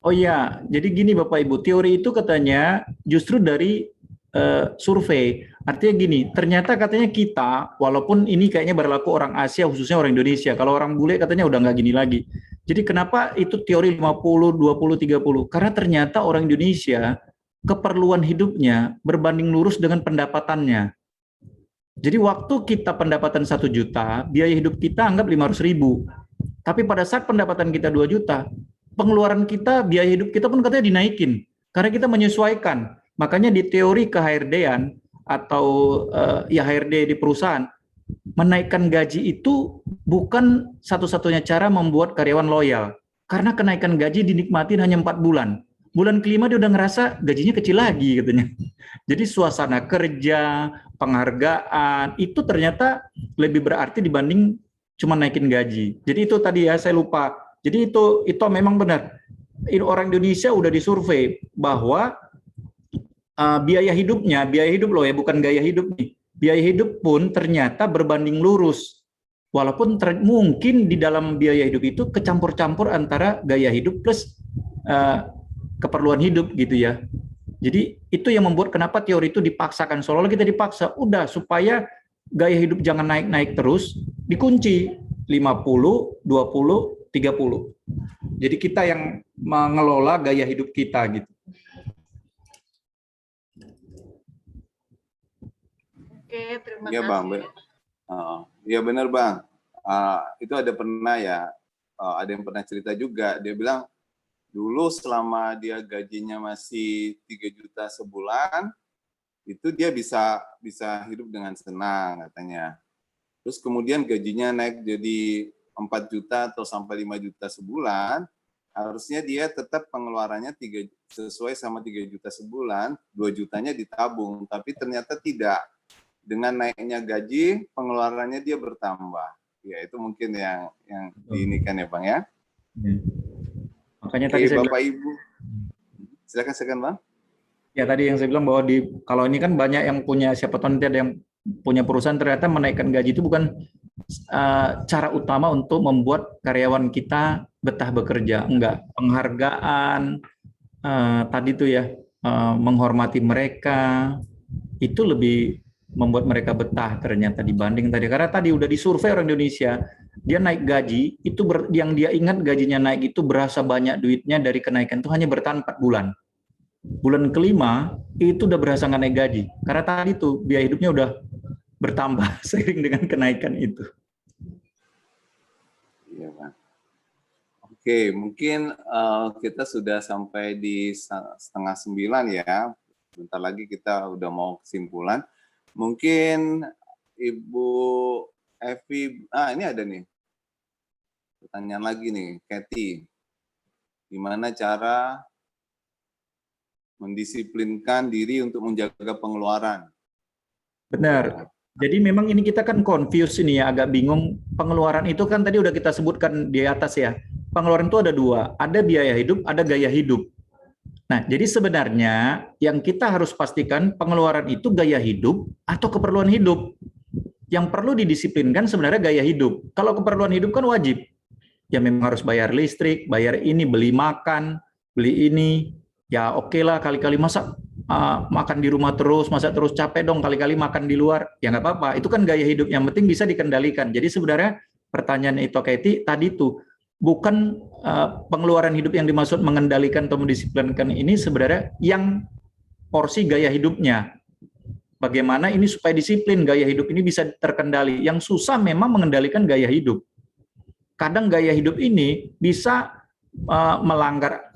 Oh iya, jadi gini Bapak Ibu, teori itu katanya justru dari survei. Artinya gini, ternyata katanya kita, walaupun ini kayaknya berlaku orang Asia, khususnya orang Indonesia, kalau orang bule katanya udah nggak gini lagi. Jadi kenapa itu teori 50, 20, 30? Karena ternyata orang Indonesia, keperluan hidupnya berbanding lurus dengan pendapatannya. Jadi waktu kita pendapatan 1 juta, biaya hidup kita anggap 500.000. Tapi pada saat pendapatan kita 2 juta, pengeluaran kita, biaya hidup kita pun katanya dinaikin. Karena kita menyesuaikan. Makanya di teori ke-HRD-an atau ya HRD di perusahaan, menaikkan gaji itu bukan satu-satunya cara membuat karyawan loyal. Karena kenaikan gaji dinikmatin hanya 4 bulan. Bulan kelima dia udah ngerasa gajinya kecil lagi katanya. Jadi suasana kerja, penghargaan, itu ternyata lebih berarti dibanding cuma naikin gaji. Jadi itu tadi ya, saya lupa. Jadi itu memang benar. Orang Indonesia udah disurvei bahwa biaya hidup loh ya, bukan gaya hidup nih. Biaya hidup pun ternyata berbanding lurus. Walaupun mungkin di dalam biaya hidup itu kecampur-campur antara gaya hidup plus keperluan hidup gitu ya. Jadi itu yang membuat kenapa teori itu dipaksakan. Seolah-olah kita dipaksa, udah supaya gaya hidup jangan naik-naik terus, dikunci 50, 20, 30. Jadi kita yang mengelola gaya hidup kita gitu. Oke, terima Iya kasih. Bang, iya benar Bang. Itu ada pernah ya, ada yang pernah cerita juga. Dia bilang dulu selama dia gajinya masih 3 juta sebulan, itu dia bisa hidup dengan senang katanya. terus kemudian gajinya naik jadi 4 juta atau sampai 5 juta sebulan, harusnya dia tetap pengeluarannya sesuai sama 3 juta sebulan, 2 jutanya ditabung, tapi ternyata tidak. Dengan naiknya gaji, pengeluarannya dia bertambah. Ya, itu mungkin yang diinikan ya Bang ya. Makanya Oke, tadi saya Bapak Ibu. Silakan Bang. Ya tadi yang saya bilang bahwa kalau ini kan banyak yang punya, siapa tahu nanti ada yang punya perusahaan ternyata menaikkan gaji itu bukan cara utama untuk membuat karyawan kita betah bekerja. Enggak, penghargaan tadi itu ya, menghormati mereka itu lebih membuat mereka betah ternyata dibanding tadi. Karena tadi udah disurvei orang Indonesia, dia naik gaji itu yang dia ingat gajinya naik itu berasa banyak duitnya dari kenaikan itu hanya bertahan 4 bulan. Bulan kelima itu udah berasa nggak naik gaji karena tadi tuh biaya hidupnya udah bertambah seiring dengan kenaikan itu. Iya Bang. Oke, mungkin kita sudah sampai di 8:30 ya. Bentar lagi kita udah mau kesimpulan. Mungkin Ibu Evi, ini ada nih pertanyaan lagi nih, Kathy. Gimana cara mendisiplinkan diri untuk menjaga pengeluaran? Benar. Jadi memang ini kita kan confused ini ya, agak bingung. Pengeluaran itu kan tadi udah kita sebutkan di atas ya. Pengeluaran itu ada 2, ada biaya hidup, ada gaya hidup. Nah, jadi sebenarnya yang kita harus pastikan pengeluaran itu gaya hidup atau keperluan hidup. Yang perlu didisiplinkan sebenarnya gaya hidup. Kalau keperluan hidup kan wajib. Ya memang harus bayar listrik, bayar ini, beli makan, beli ini. Ya oke lah, kali-kali masa makan di rumah terus, masa terus capek dong kali-kali makan di luar. Ya nggak apa-apa, itu kan gaya hidup. Yang penting bisa dikendalikan. Jadi sebenarnya pertanyaan itu Katie tadi tuh, bukan pengeluaran hidup yang dimaksud mengendalikan atau mendisiplinkan ini sebenarnya yang porsi gaya hidupnya. Bagaimana ini supaya disiplin, gaya hidup ini bisa terkendali. Yang susah memang mengendalikan gaya hidup. Kadang gaya hidup ini bisa melanggar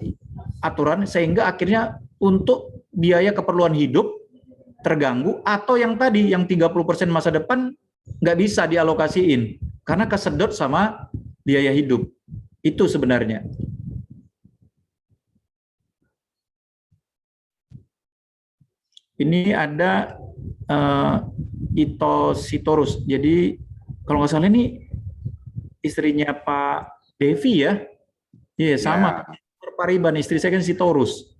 aturan sehingga akhirnya untuk biaya keperluan hidup terganggu atau yang tadi yang 30% masa depan nggak bisa dialokasiin karena kesedot sama biaya hidup. Itu sebenarnya. Ini ada Ito Sitorus. Jadi kalau nggak salah ini istrinya Pak Devi ya. Iya, sama. Pariban, istri saya kan Sitorus.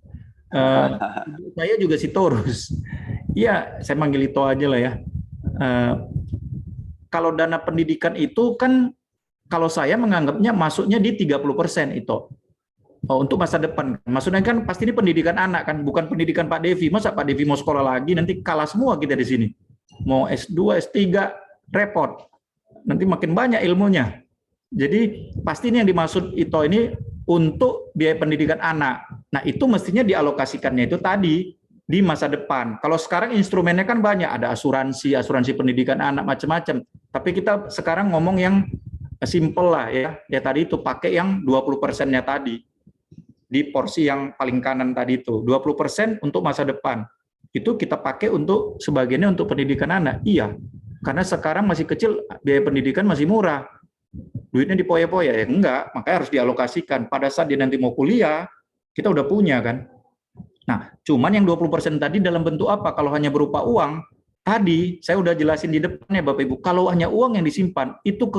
Saya juga Sitorus. Iya, saya manggil Ito aja lah ya. Kalau dana pendidikan itu kan, kalau saya menganggapnya masuknya di 30% itu. Untuk masa depan. Maksudnya kan pasti ini pendidikan anak kan, bukan pendidikan Pak Devi. Masa Pak Devi mau sekolah lagi, nanti kalah semua kita di sini. Mau S2, S3, repot. Nanti makin banyak ilmunya. Jadi pasti ini yang dimaksud itu ini untuk biaya pendidikan anak. Nah itu mestinya dialokasikannya itu tadi di masa depan. Kalau sekarang instrumennya kan banyak, ada asuransi pendidikan anak macam-macam. Tapi kita sekarang ngomong yang simple lah ya. Ya tadi itu pakai yang 20%-nya tadi. Di porsi yang paling kanan tadi itu. 20% untuk masa depan. Itu kita pakai untuk sebagiannya untuk pendidikan anak. Iya. Karena sekarang masih kecil, biaya pendidikan masih murah. Duitnya dipoya-poya, ya enggak, makanya harus dialokasikan. Pada saat dia nanti mau kuliah, kita udah punya kan. Nah, cuman yang 20% tadi dalam bentuk apa? Kalau hanya berupa uang, tadi saya udah jelasin di depannya Bapak Ibu, kalau hanya uang yang disimpan, itu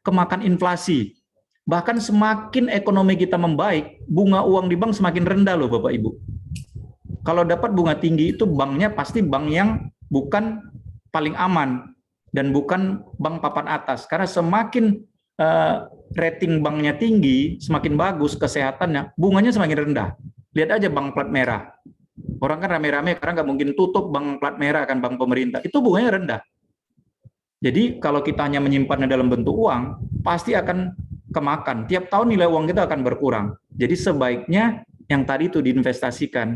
kemakan inflasi. Bahkan semakin ekonomi kita membaik, bunga uang di bank semakin rendah loh Bapak Ibu. Kalau dapat bunga tinggi itu banknya pasti bank yang bukan paling aman, dan bukan bank papan atas. Karena semakin rating banknya tinggi, semakin bagus kesehatannya, bunganya semakin rendah. Lihat aja bank plat merah. Orang kan rame-rame karena nggak mungkin tutup bank plat merah kan, bank pemerintah. Itu bunganya rendah. Jadi kalau kita hanya menyimpannya dalam bentuk uang, pasti akan kemakan. Tiap tahun nilai uang kita akan berkurang. Jadi sebaiknya yang tadi itu diinvestasikan.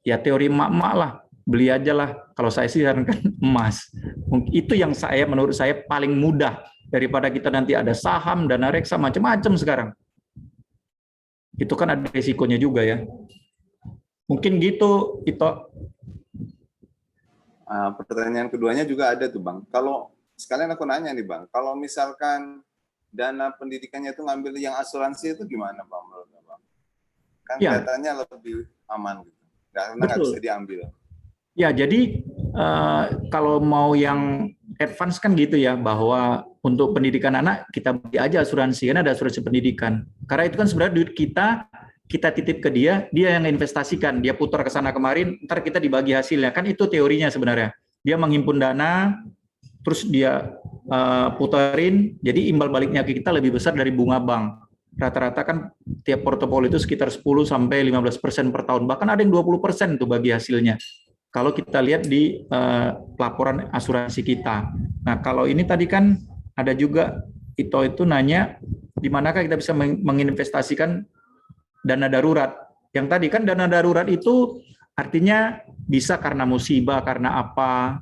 Ya teori emak-emak lah, beli aja lah. Kalau saya sih sarankan emas. Itu yang menurut saya paling mudah. Daripada kita nanti ada saham, dana reksa, macam-macam sekarang. Itu kan ada resikonya juga ya. Mungkin gitu, itu. Pertanyaan keduanya juga ada tuh Bang. Kalau sekalian aku nanya nih Bang, kalau misalkan dana pendidikannya itu ngambil yang asuransi itu gimana Bang menurut Bang? Kan Ya. kelihatannya lebih aman gitu, karena nggak Betul. bisa diambil. Ya, jadi kalau mau yang advance kan gitu ya, bahwa untuk pendidikan anak kita beli aja asuransi, kan ada asuransi pendidikan. Karena itu kan sebenarnya duit kita titip ke dia yang investasikan, dia putar ke sana kemarin, ntar kita dibagi hasilnya. Kan itu teorinya sebenarnya. Dia menghimpun dana, terus dia putarin, jadi imbal baliknya ke kita lebih besar dari bunga bank. Rata-rata kan tiap portofolio itu sekitar 10-15% per tahun, bahkan ada yang 20% tuh bagi hasilnya. Kalau kita lihat di laporan asuransi kita. Nah, kalau ini tadi kan ada juga itu nanya di manakah kita bisa menginvestasikan dana darurat. Yang tadi kan dana darurat itu artinya bisa karena musibah, karena apa,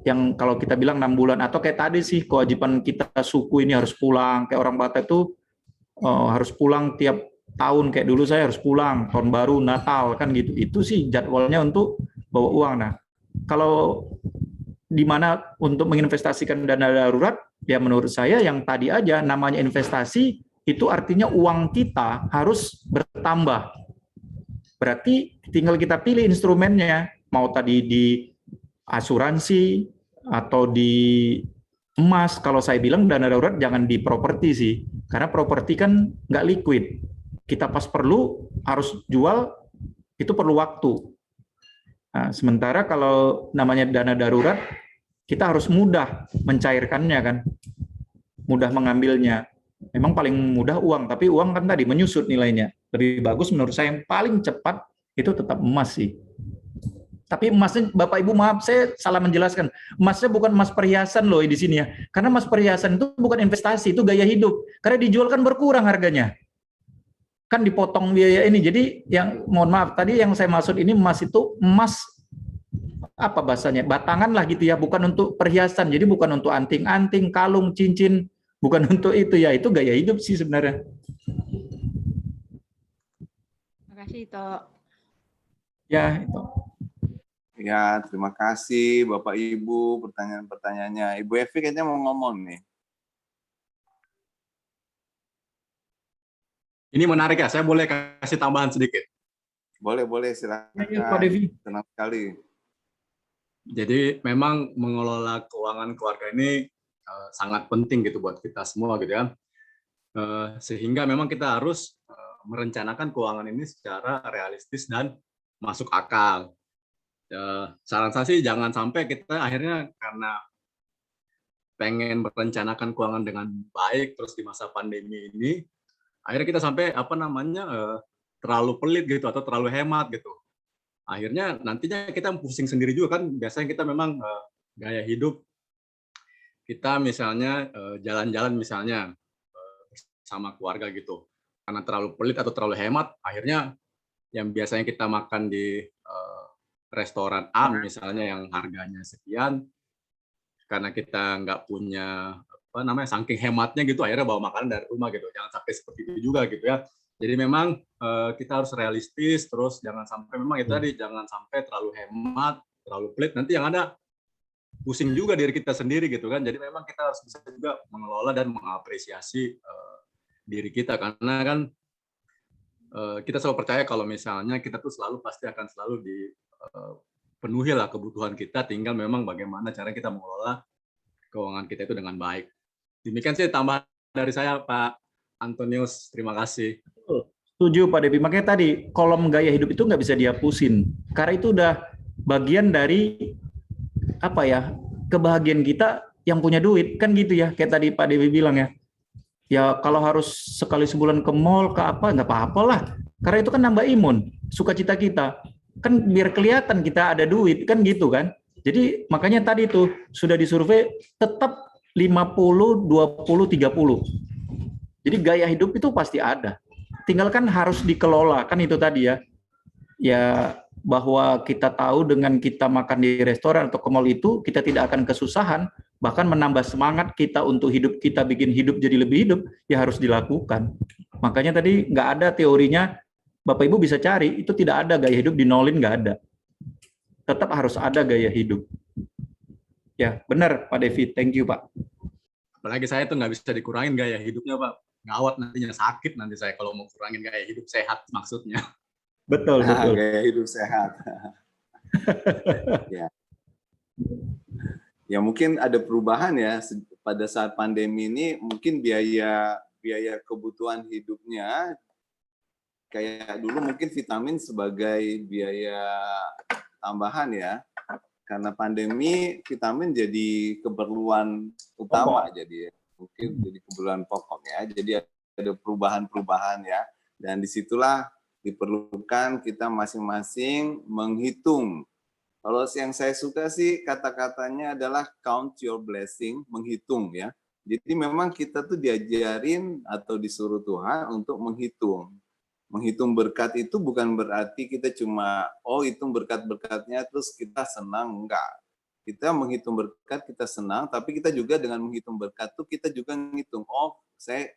yang kalau kita bilang 6 bulan, atau kayak tadi sih kewajiban kita suku ini harus pulang, kayak orang Batak itu harus pulang tiap tahun, kayak dulu saya harus pulang, tahun baru, Natal, kan gitu. Itu sih jadwalnya untuk bawa uang. Nah, kalau di mana untuk menginvestasikan dana darurat, ya menurut saya yang tadi aja namanya investasi, itu artinya uang kita harus bertambah. Berarti tinggal kita pilih instrumennya, mau tadi di asuransi atau di emas. Kalau saya bilang dana darurat jangan di properti sih, karena properti kan nggak liquid. Kita pas perlu harus jual, itu perlu waktu. Nah, sementara kalau namanya dana darurat, kita harus mudah mencairkannya kan, mudah mengambilnya. Memang paling mudah uang, tapi uang kan tadi menyusut nilainya. Lebih bagus menurut saya yang paling cepat itu tetap emas sih. Tapi emasnya, Bapak Ibu maaf, saya salah menjelaskan. Emasnya bukan emas perhiasan loh di sini ya. Karena emas perhiasan itu bukan investasi, itu gaya hidup. Karena dijual kan berkurang harganya. Kan dipotong biaya ini. Jadi yang mohon maaf tadi yang saya maksud ini emas itu emas apa bahasanya, batangan lah gitu ya, bukan untuk perhiasan. Jadi bukan untuk anting-anting, kalung, cincin, bukan untuk itu ya. Itu gaya hidup sih sebenarnya. Terima kasih Tok. Ya itu. Ya, terima kasih Bapak Ibu pertanyaan-pertanyaannya. Ibu Evi kayaknya mau ngomong nih. Ini menarik ya, saya boleh kasih tambahan sedikit. Boleh, silakan. Ya, Pak Devi. Senang sekali. Jadi memang mengelola keuangan keluarga ini sangat penting gitu buat kita semua gitu ya. Sehingga memang kita harus merencanakan keuangan ini secara realistis dan masuk akal. Saran saya sih jangan sampai kita akhirnya karena pengen merencanakan keuangan dengan baik terus di masa pandemi ini akhirnya kita sampai terlalu pelit gitu atau terlalu hemat gitu. Akhirnya nantinya kita pusing sendiri juga kan. Biasanya kita memang gaya hidup kita misalnya jalan-jalan misalnya sama keluarga gitu. Karena terlalu pelit atau terlalu hemat, akhirnya yang biasanya kita makan di restoran A misalnya yang harganya sekian, karena kita nggak punya saking hematnya gitu, akhirnya bawa makanan dari rumah gitu. Jangan sampai seperti itu juga gitu ya. Jadi memang kita harus realistis, terus jangan sampai memang itu tadi, jangan sampai terlalu hemat, terlalu pelit, nanti yang ada pusing juga diri kita sendiri gitu kan. Jadi memang kita harus bisa juga mengelola dan mengapresiasi diri kita, karena kan kita selalu percaya kalau misalnya kita tuh selalu pasti akan selalu dipenuhi lah kebutuhan kita, tinggal memang bagaimana cara kita mengelola keuangan kita itu dengan baik. Demikian sih tambahan dari saya, Pak Antonius. Terima kasih. Setuju Pak Devi. Makanya tadi kolom gaya hidup itu nggak bisa dihapusin. Karena itu udah bagian dari kebahagiaan kita yang punya duit kan gitu ya. Kayak tadi Pak Devi bilang ya. Ya kalau harus sekali sebulan ke mall ke apa nggak apa-apa lah. Karena itu kan nambah imun, sukacita kita. Kan biar kelihatan kita ada duit kan gitu kan. Jadi makanya tadi itu sudah disurvei tetap 50, 20, 30. Jadi gaya hidup itu pasti ada. Tinggal kan harus dikelola, kan itu tadi ya. Ya bahwa kita tahu dengan kita makan di restoran atau ke mall itu, kita tidak akan kesusahan, bahkan menambah semangat kita untuk hidup kita, bikin hidup jadi lebih hidup, ya harus dilakukan. Makanya tadi nggak ada teorinya, Bapak Ibu bisa cari, itu tidak ada gaya hidup di nolin, nggak ada. Tetap harus ada gaya hidup. Ya, benar Pak David. Thank you Pak. Apalagi saya tuh nggak bisa dikurangin gaya hidupnya, Pak. Gawat nantinya, sakit nanti saya kalau mau kurangin gaya hidup sehat maksudnya. Betul, betul. Gaya hidup sehat. Ya. Ya mungkin ada perubahan ya pada saat pandemi ini, mungkin biaya kebutuhan hidupnya kayak dulu mungkin vitamin sebagai biaya tambahan ya. Karena pandemi vitamin jadi keperluan utama, jadi mungkin jadi keperluan pokok ya. Jadi ada perubahan-perubahan ya, dan disitulah diperlukan kita masing-masing menghitung. Kalau yang saya suka sih kata-katanya adalah count your blessing, menghitung ya. Jadi memang kita tuh diajarin atau disuruh Tuhan untuk menghitung. Menghitung berkat itu bukan berarti kita cuma hitung berkat-berkatnya terus kita senang, enggak. Kita menghitung berkat kita senang, tapi kita juga dengan menghitung berkat itu kita juga menghitung,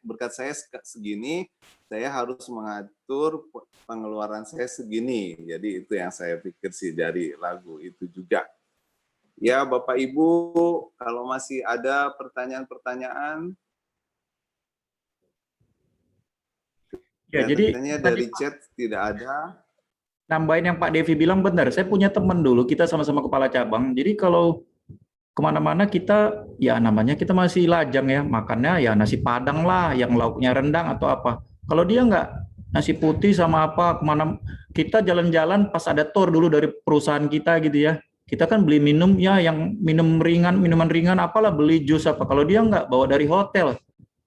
berkat saya segini, saya harus mengatur pengeluaran saya segini. Jadi itu yang saya pikir sih dari lagu itu juga. Ya Bapak Ibu, kalau masih ada pertanyaan-pertanyaan, Ya, jadi dari chat tidak ada. Nambahin yang Pak Devi bilang benar. Saya punya teman dulu, kita sama-sama kepala cabang. Jadi kalau kemana-mana kita, ya namanya kita masih lajang ya, makannya ya nasi padang lah, yang lauknya rendang atau apa. Kalau dia nggak, nasi putih sama apa, kemana kita jalan-jalan pas ada tour dulu dari perusahaan kita gitu ya. Kita kan beli minum ya, yang minuman ringan apalah, beli jus apa. Kalau dia nggak, bawa dari hotel.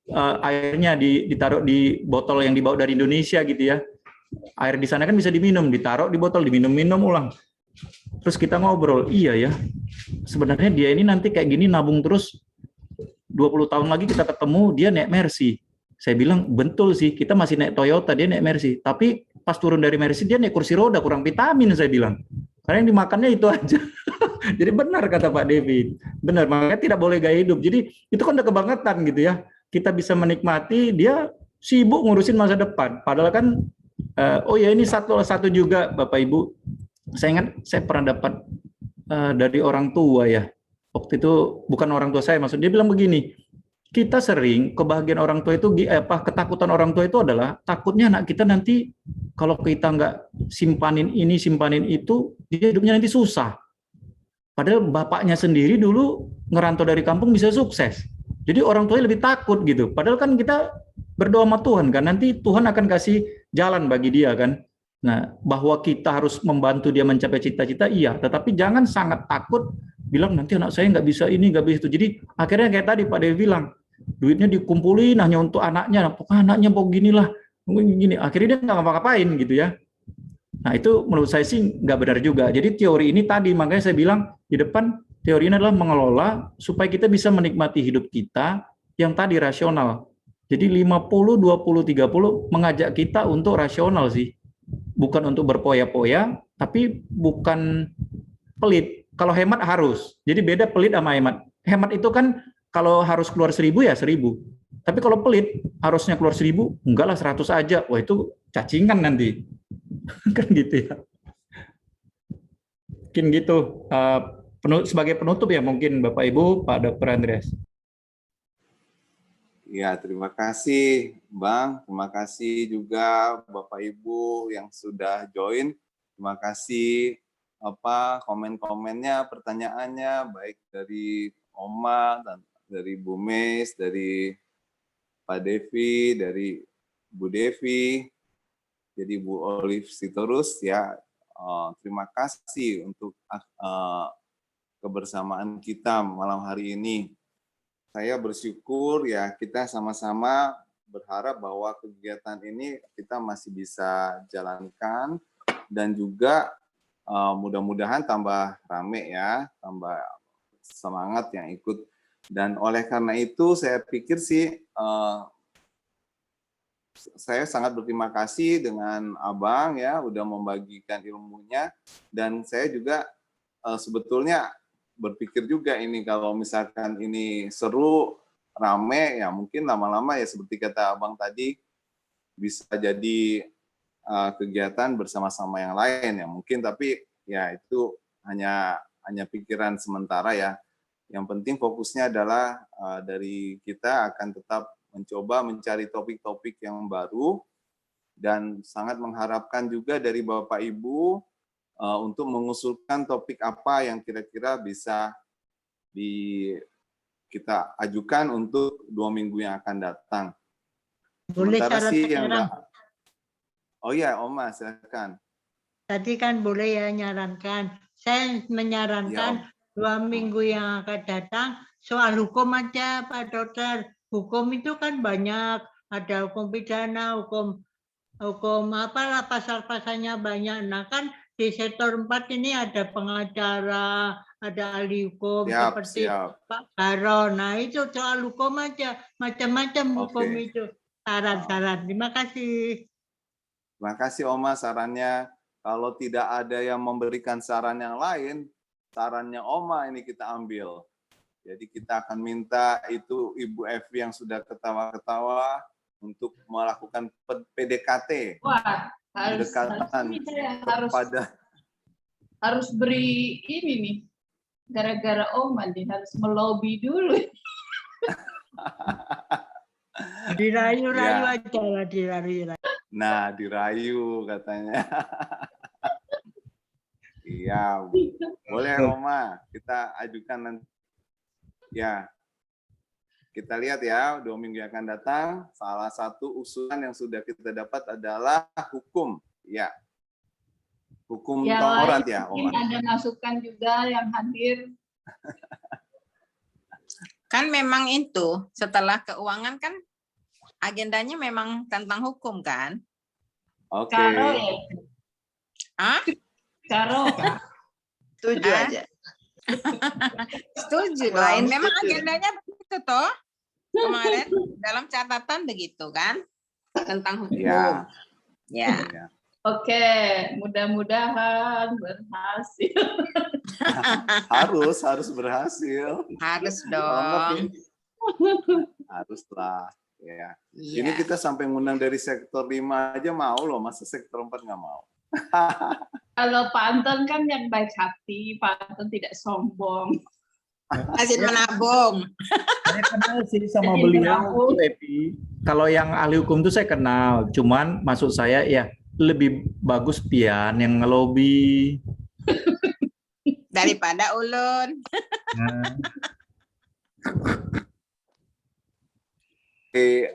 Airnya ditaruh di botol yang dibawa dari Indonesia gitu ya. Air di sana kan bisa diminum, ditaruh di botol, diminum-minum ulang. Terus kita ngobrol, iya ya, sebenarnya dia ini nanti kayak gini nabung terus, 20 tahun lagi kita ketemu, dia naik Mercy. Saya bilang, betul sih, kita masih naik Toyota, dia naik Mercy. Tapi pas turun dari Mercy, dia naik kursi roda, kurang vitamin, saya bilang. Karena yang dimakannya itu aja. Jadi benar kata Pak David. Benar, makanya tidak boleh gaya hidup. Jadi itu kan udah kebangetan gitu ya. Kita bisa menikmati, dia sibuk ngurusin masa depan. Padahal kan, ya ini satu juga Bapak Ibu. Saya ingat saya pernah dapat dari orang tua ya. Waktu itu bukan orang tua saya, maksud dia bilang begini. Kita sering kebahagiaan orang tua itu, ketakutan orang tua itu adalah takutnya anak kita nanti kalau kita nggak simpanin ini, simpanin itu, dia hidupnya nanti susah. Padahal bapaknya sendiri dulu ngerantau dari kampung bisa sukses. Jadi orang tuanya lebih takut gitu. Padahal kan kita berdoa sama Tuhan kan, nanti Tuhan akan kasih jalan bagi dia kan. Nah, bahwa kita harus membantu dia mencapai cita-cita, iya. Tetapi jangan sangat takut, bilang nanti anak saya nggak bisa ini, nggak bisa itu. Jadi akhirnya kayak tadi Pak Dewi bilang, duitnya dikumpulin hanya untuk anaknya, pokoknya anaknya mau ginilah, gini. Akhirnya dia nggak ngapa-ngapain gitu ya. Nah itu menurut saya sih nggak benar juga. Jadi teori ini tadi, makanya saya bilang di depan, teori ini adalah mengelola supaya kita bisa menikmati hidup kita yang tadi rasional. Jadi 50, 20, 30 mengajak kita untuk rasional sih. Bukan untuk berpoya-poya, tapi bukan pelit. Kalau hemat harus. Jadi beda pelit sama hemat. Hemat itu kan kalau harus keluar 1.000 ya 1.000. Tapi kalau pelit harusnya keluar 1.000, enggak lah 100 aja. Wah itu cacingan nanti. Kan gitu ya. Mungkin gitu. Sebagai penutup ya mungkin Bapak Ibu, Pak Dr. Andreas. Ya, terima kasih Bang. Terima kasih juga Bapak Ibu yang sudah join. Terima kasih komen-komennya, pertanyaannya, baik dari Oma, dan dari Bu Mes, dari Pak Devi, dari Bu Devi, jadi Bu Olive Sitorus ya. Terima kasih untuk kebersamaan kita malam hari ini. Saya bersyukur ya kita sama-sama berharap bahwa kegiatan ini kita masih bisa jalankan dan juga mudah-mudahan tambah rame ya, tambah semangat yang ikut. Dan oleh karena itu saya pikir sih saya sangat berterima kasih dengan Abang ya udah membagikan ilmunya, dan saya juga sebetulnya berpikir juga ini kalau misalkan ini seru, rame, ya mungkin lama-lama ya seperti kata Abang tadi, bisa jadi kegiatan bersama-sama yang lain ya mungkin, tapi ya itu hanya pikiran sementara ya. Yang penting fokusnya adalah dari kita akan tetap mencoba mencari topik-topik yang baru dan sangat mengharapkan juga dari Bapak Ibu untuk mengusulkan topik apa yang kira-kira bisa kita ajukan untuk 2 minggu yang akan datang. Boleh Sementara syarat sih yang sekarang. Oh ya, Oma, silakan. Tadi kan boleh ya nyarankan. Saya menyarankan 2 minggu yang akan datang soal hukum aja Pak Dokter. Hukum itu kan banyak, ada hukum pidana, hukum apalah pasal-pasalnya banyak. Nah kan di sektor 4 ini ada pengacara, ada ahli hukum seperti Pak Baron. Nah itu soal hukum aja, macam-macam hukum itu. Saran-saran. Terima kasih. Terima kasih Oma sarannya. Kalau tidak ada yang memberikan saran yang lain, sarannya Oma ini kita ambil. Jadi kita akan minta itu Ibu Evi yang sudah ketawa-ketawa untuk melakukan PDKT. Wah, harus beri ini nih. Gara-gara Oma nih harus melobi dulu. Dirayu-rayu aja lah, dirayu. Nah, dirayu katanya. Iya, boleh Oma, kita ajukan nanti. Ya, kita lihat ya, 2 minggu yang akan datang, salah satu usulan yang sudah kita dapat adalah hukum. Ya, hukum Taurat ya, Oma. Ada masukan juga yang hadir. Kan memang itu, setelah keuangan kan agendanya memang tentang hukum kan? Oke. Caro. Setuju aja. Setuju dong. Memang agendanya begitu toh. Kemarin dalam catatan begitu kan? Tentang hukum. Ya. Oke, mudah-mudahan berhasil. harus berhasil. Harus dong. Haruslah. Ya. Ini kita sampai ngundang dari sektor 5 aja mau loh, masa sektor 4 nggak mau. Kalau Pak Anton kan yang baik hati, Pak Anton tidak sombong. Rajin menabung. Saya kenal sih sama beliau, Epi. Kalau yang ahli hukum itu saya kenal, cuman maksud saya ya lebih bagus Pian yang ngelobi daripada Ulun.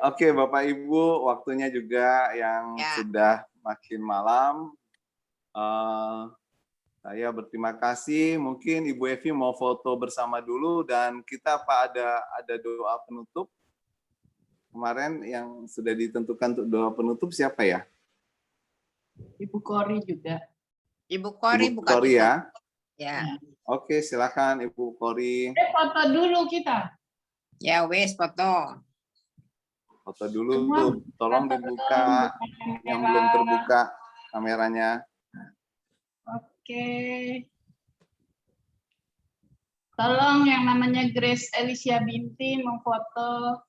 Oke, Bapak Ibu, waktunya juga yang sudah makin malam. Saya berterima kasih. Mungkin Ibu Evi mau foto bersama dulu dan kita ada doa penutup. Kemarin yang sudah ditentukan untuk doa penutup siapa ya? Ibu Kori juga. Ibu Kori bukan Kori ya? Ya. Oke, silakan Ibu Kori. Foto dulu kita. Ya wes foto. Foto dulu tuh. Tolong dibuka yang belum terbuka kameranya. Oke. Tolong yang namanya Grace Alicia Binti memfoto.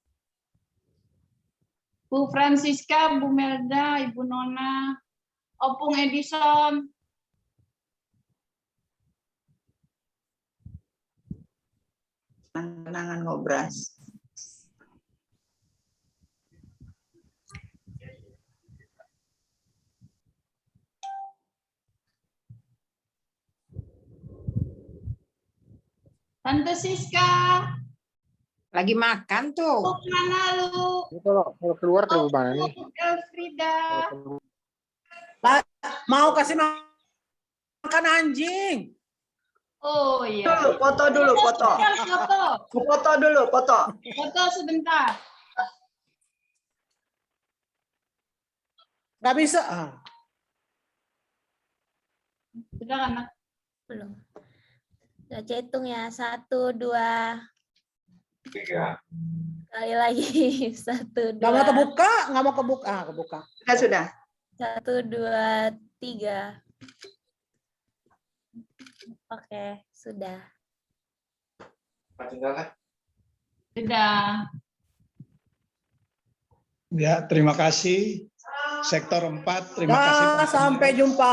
Bu Francisca, Bu Melda, Ibu Nona, Opung Edison. Kenangan ngobras. Tante Siska. Lagi makan tuh. Mana lu? Kalau keluar ke mana nih? Elfrida. Mau kasih makan anjing. Oh iya. Foto dulu, foto. Foto dulu, foto. Foto sebentar. Nggak bisa. Sudah anak. Belum. Saya hitung ya. 1, 2, 3. Kali lagi. 1, 2. Nggak mau kebuka, nggak mau kebuka. Kebuka. Sudah. 1, 2, 3. Oke, sudah. Sudah. Ya, terima kasih. Sektor 4, terima kasih. Sampai jumpa.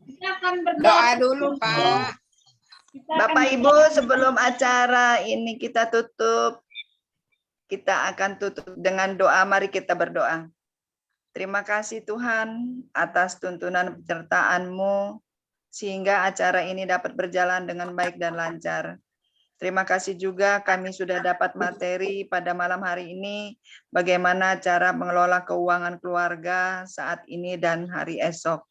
Kita akan berdoa. Doa dulu, Pak. Bapak Ibu, sebelum acara ini kita tutup, kita akan tutup dengan doa. Mari kita berdoa. Terima kasih Tuhan atas tuntunan penyertaan-Mu sehingga acara ini dapat berjalan dengan baik dan lancar. Terima kasih juga kami sudah dapat materi pada malam hari ini bagaimana cara mengelola keuangan keluarga saat ini dan hari esok.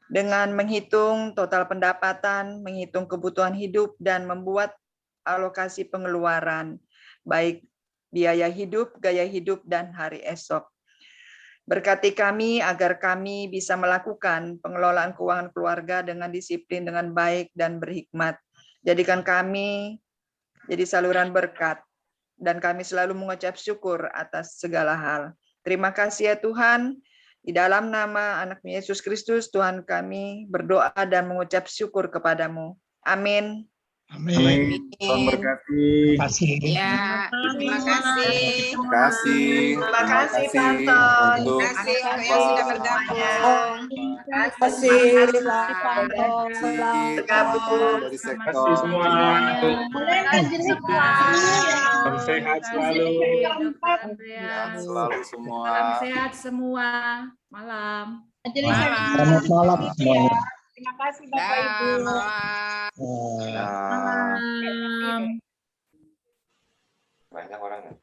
Dengan menghitung total pendapatan, menghitung kebutuhan hidup, dan membuat alokasi pengeluaran, baik biaya hidup, gaya hidup, dan hari esok. Berkati kami agar kami bisa melakukan pengelolaan keuangan keluarga dengan disiplin, dengan baik, dan berhikmat. Jadikan kami jadi saluran berkat, dan kami selalu mengucap syukur atas segala hal. Terima kasih ya Tuhan. Di dalam nama anak-Mu Yesus Kristus, Tuhan kami berdoa dan mengucap syukur kepadamu. Amin. Amin. Tuhan berkati. Terima kasih. Ya, terima kasih. Terima kasih. Terima kasih Pak Anton. Untuk Terima kasih yang sudah bergabung. Terima kasih. Bergabung. dari Terima sektor. kasih semua. Salam sehat selalu. Ya, selalu semua. Salam sehat semua. Malam. Selamat malam semuanya. Terima kasih Bapak Ibu. Ya. Malam. Banyak orang.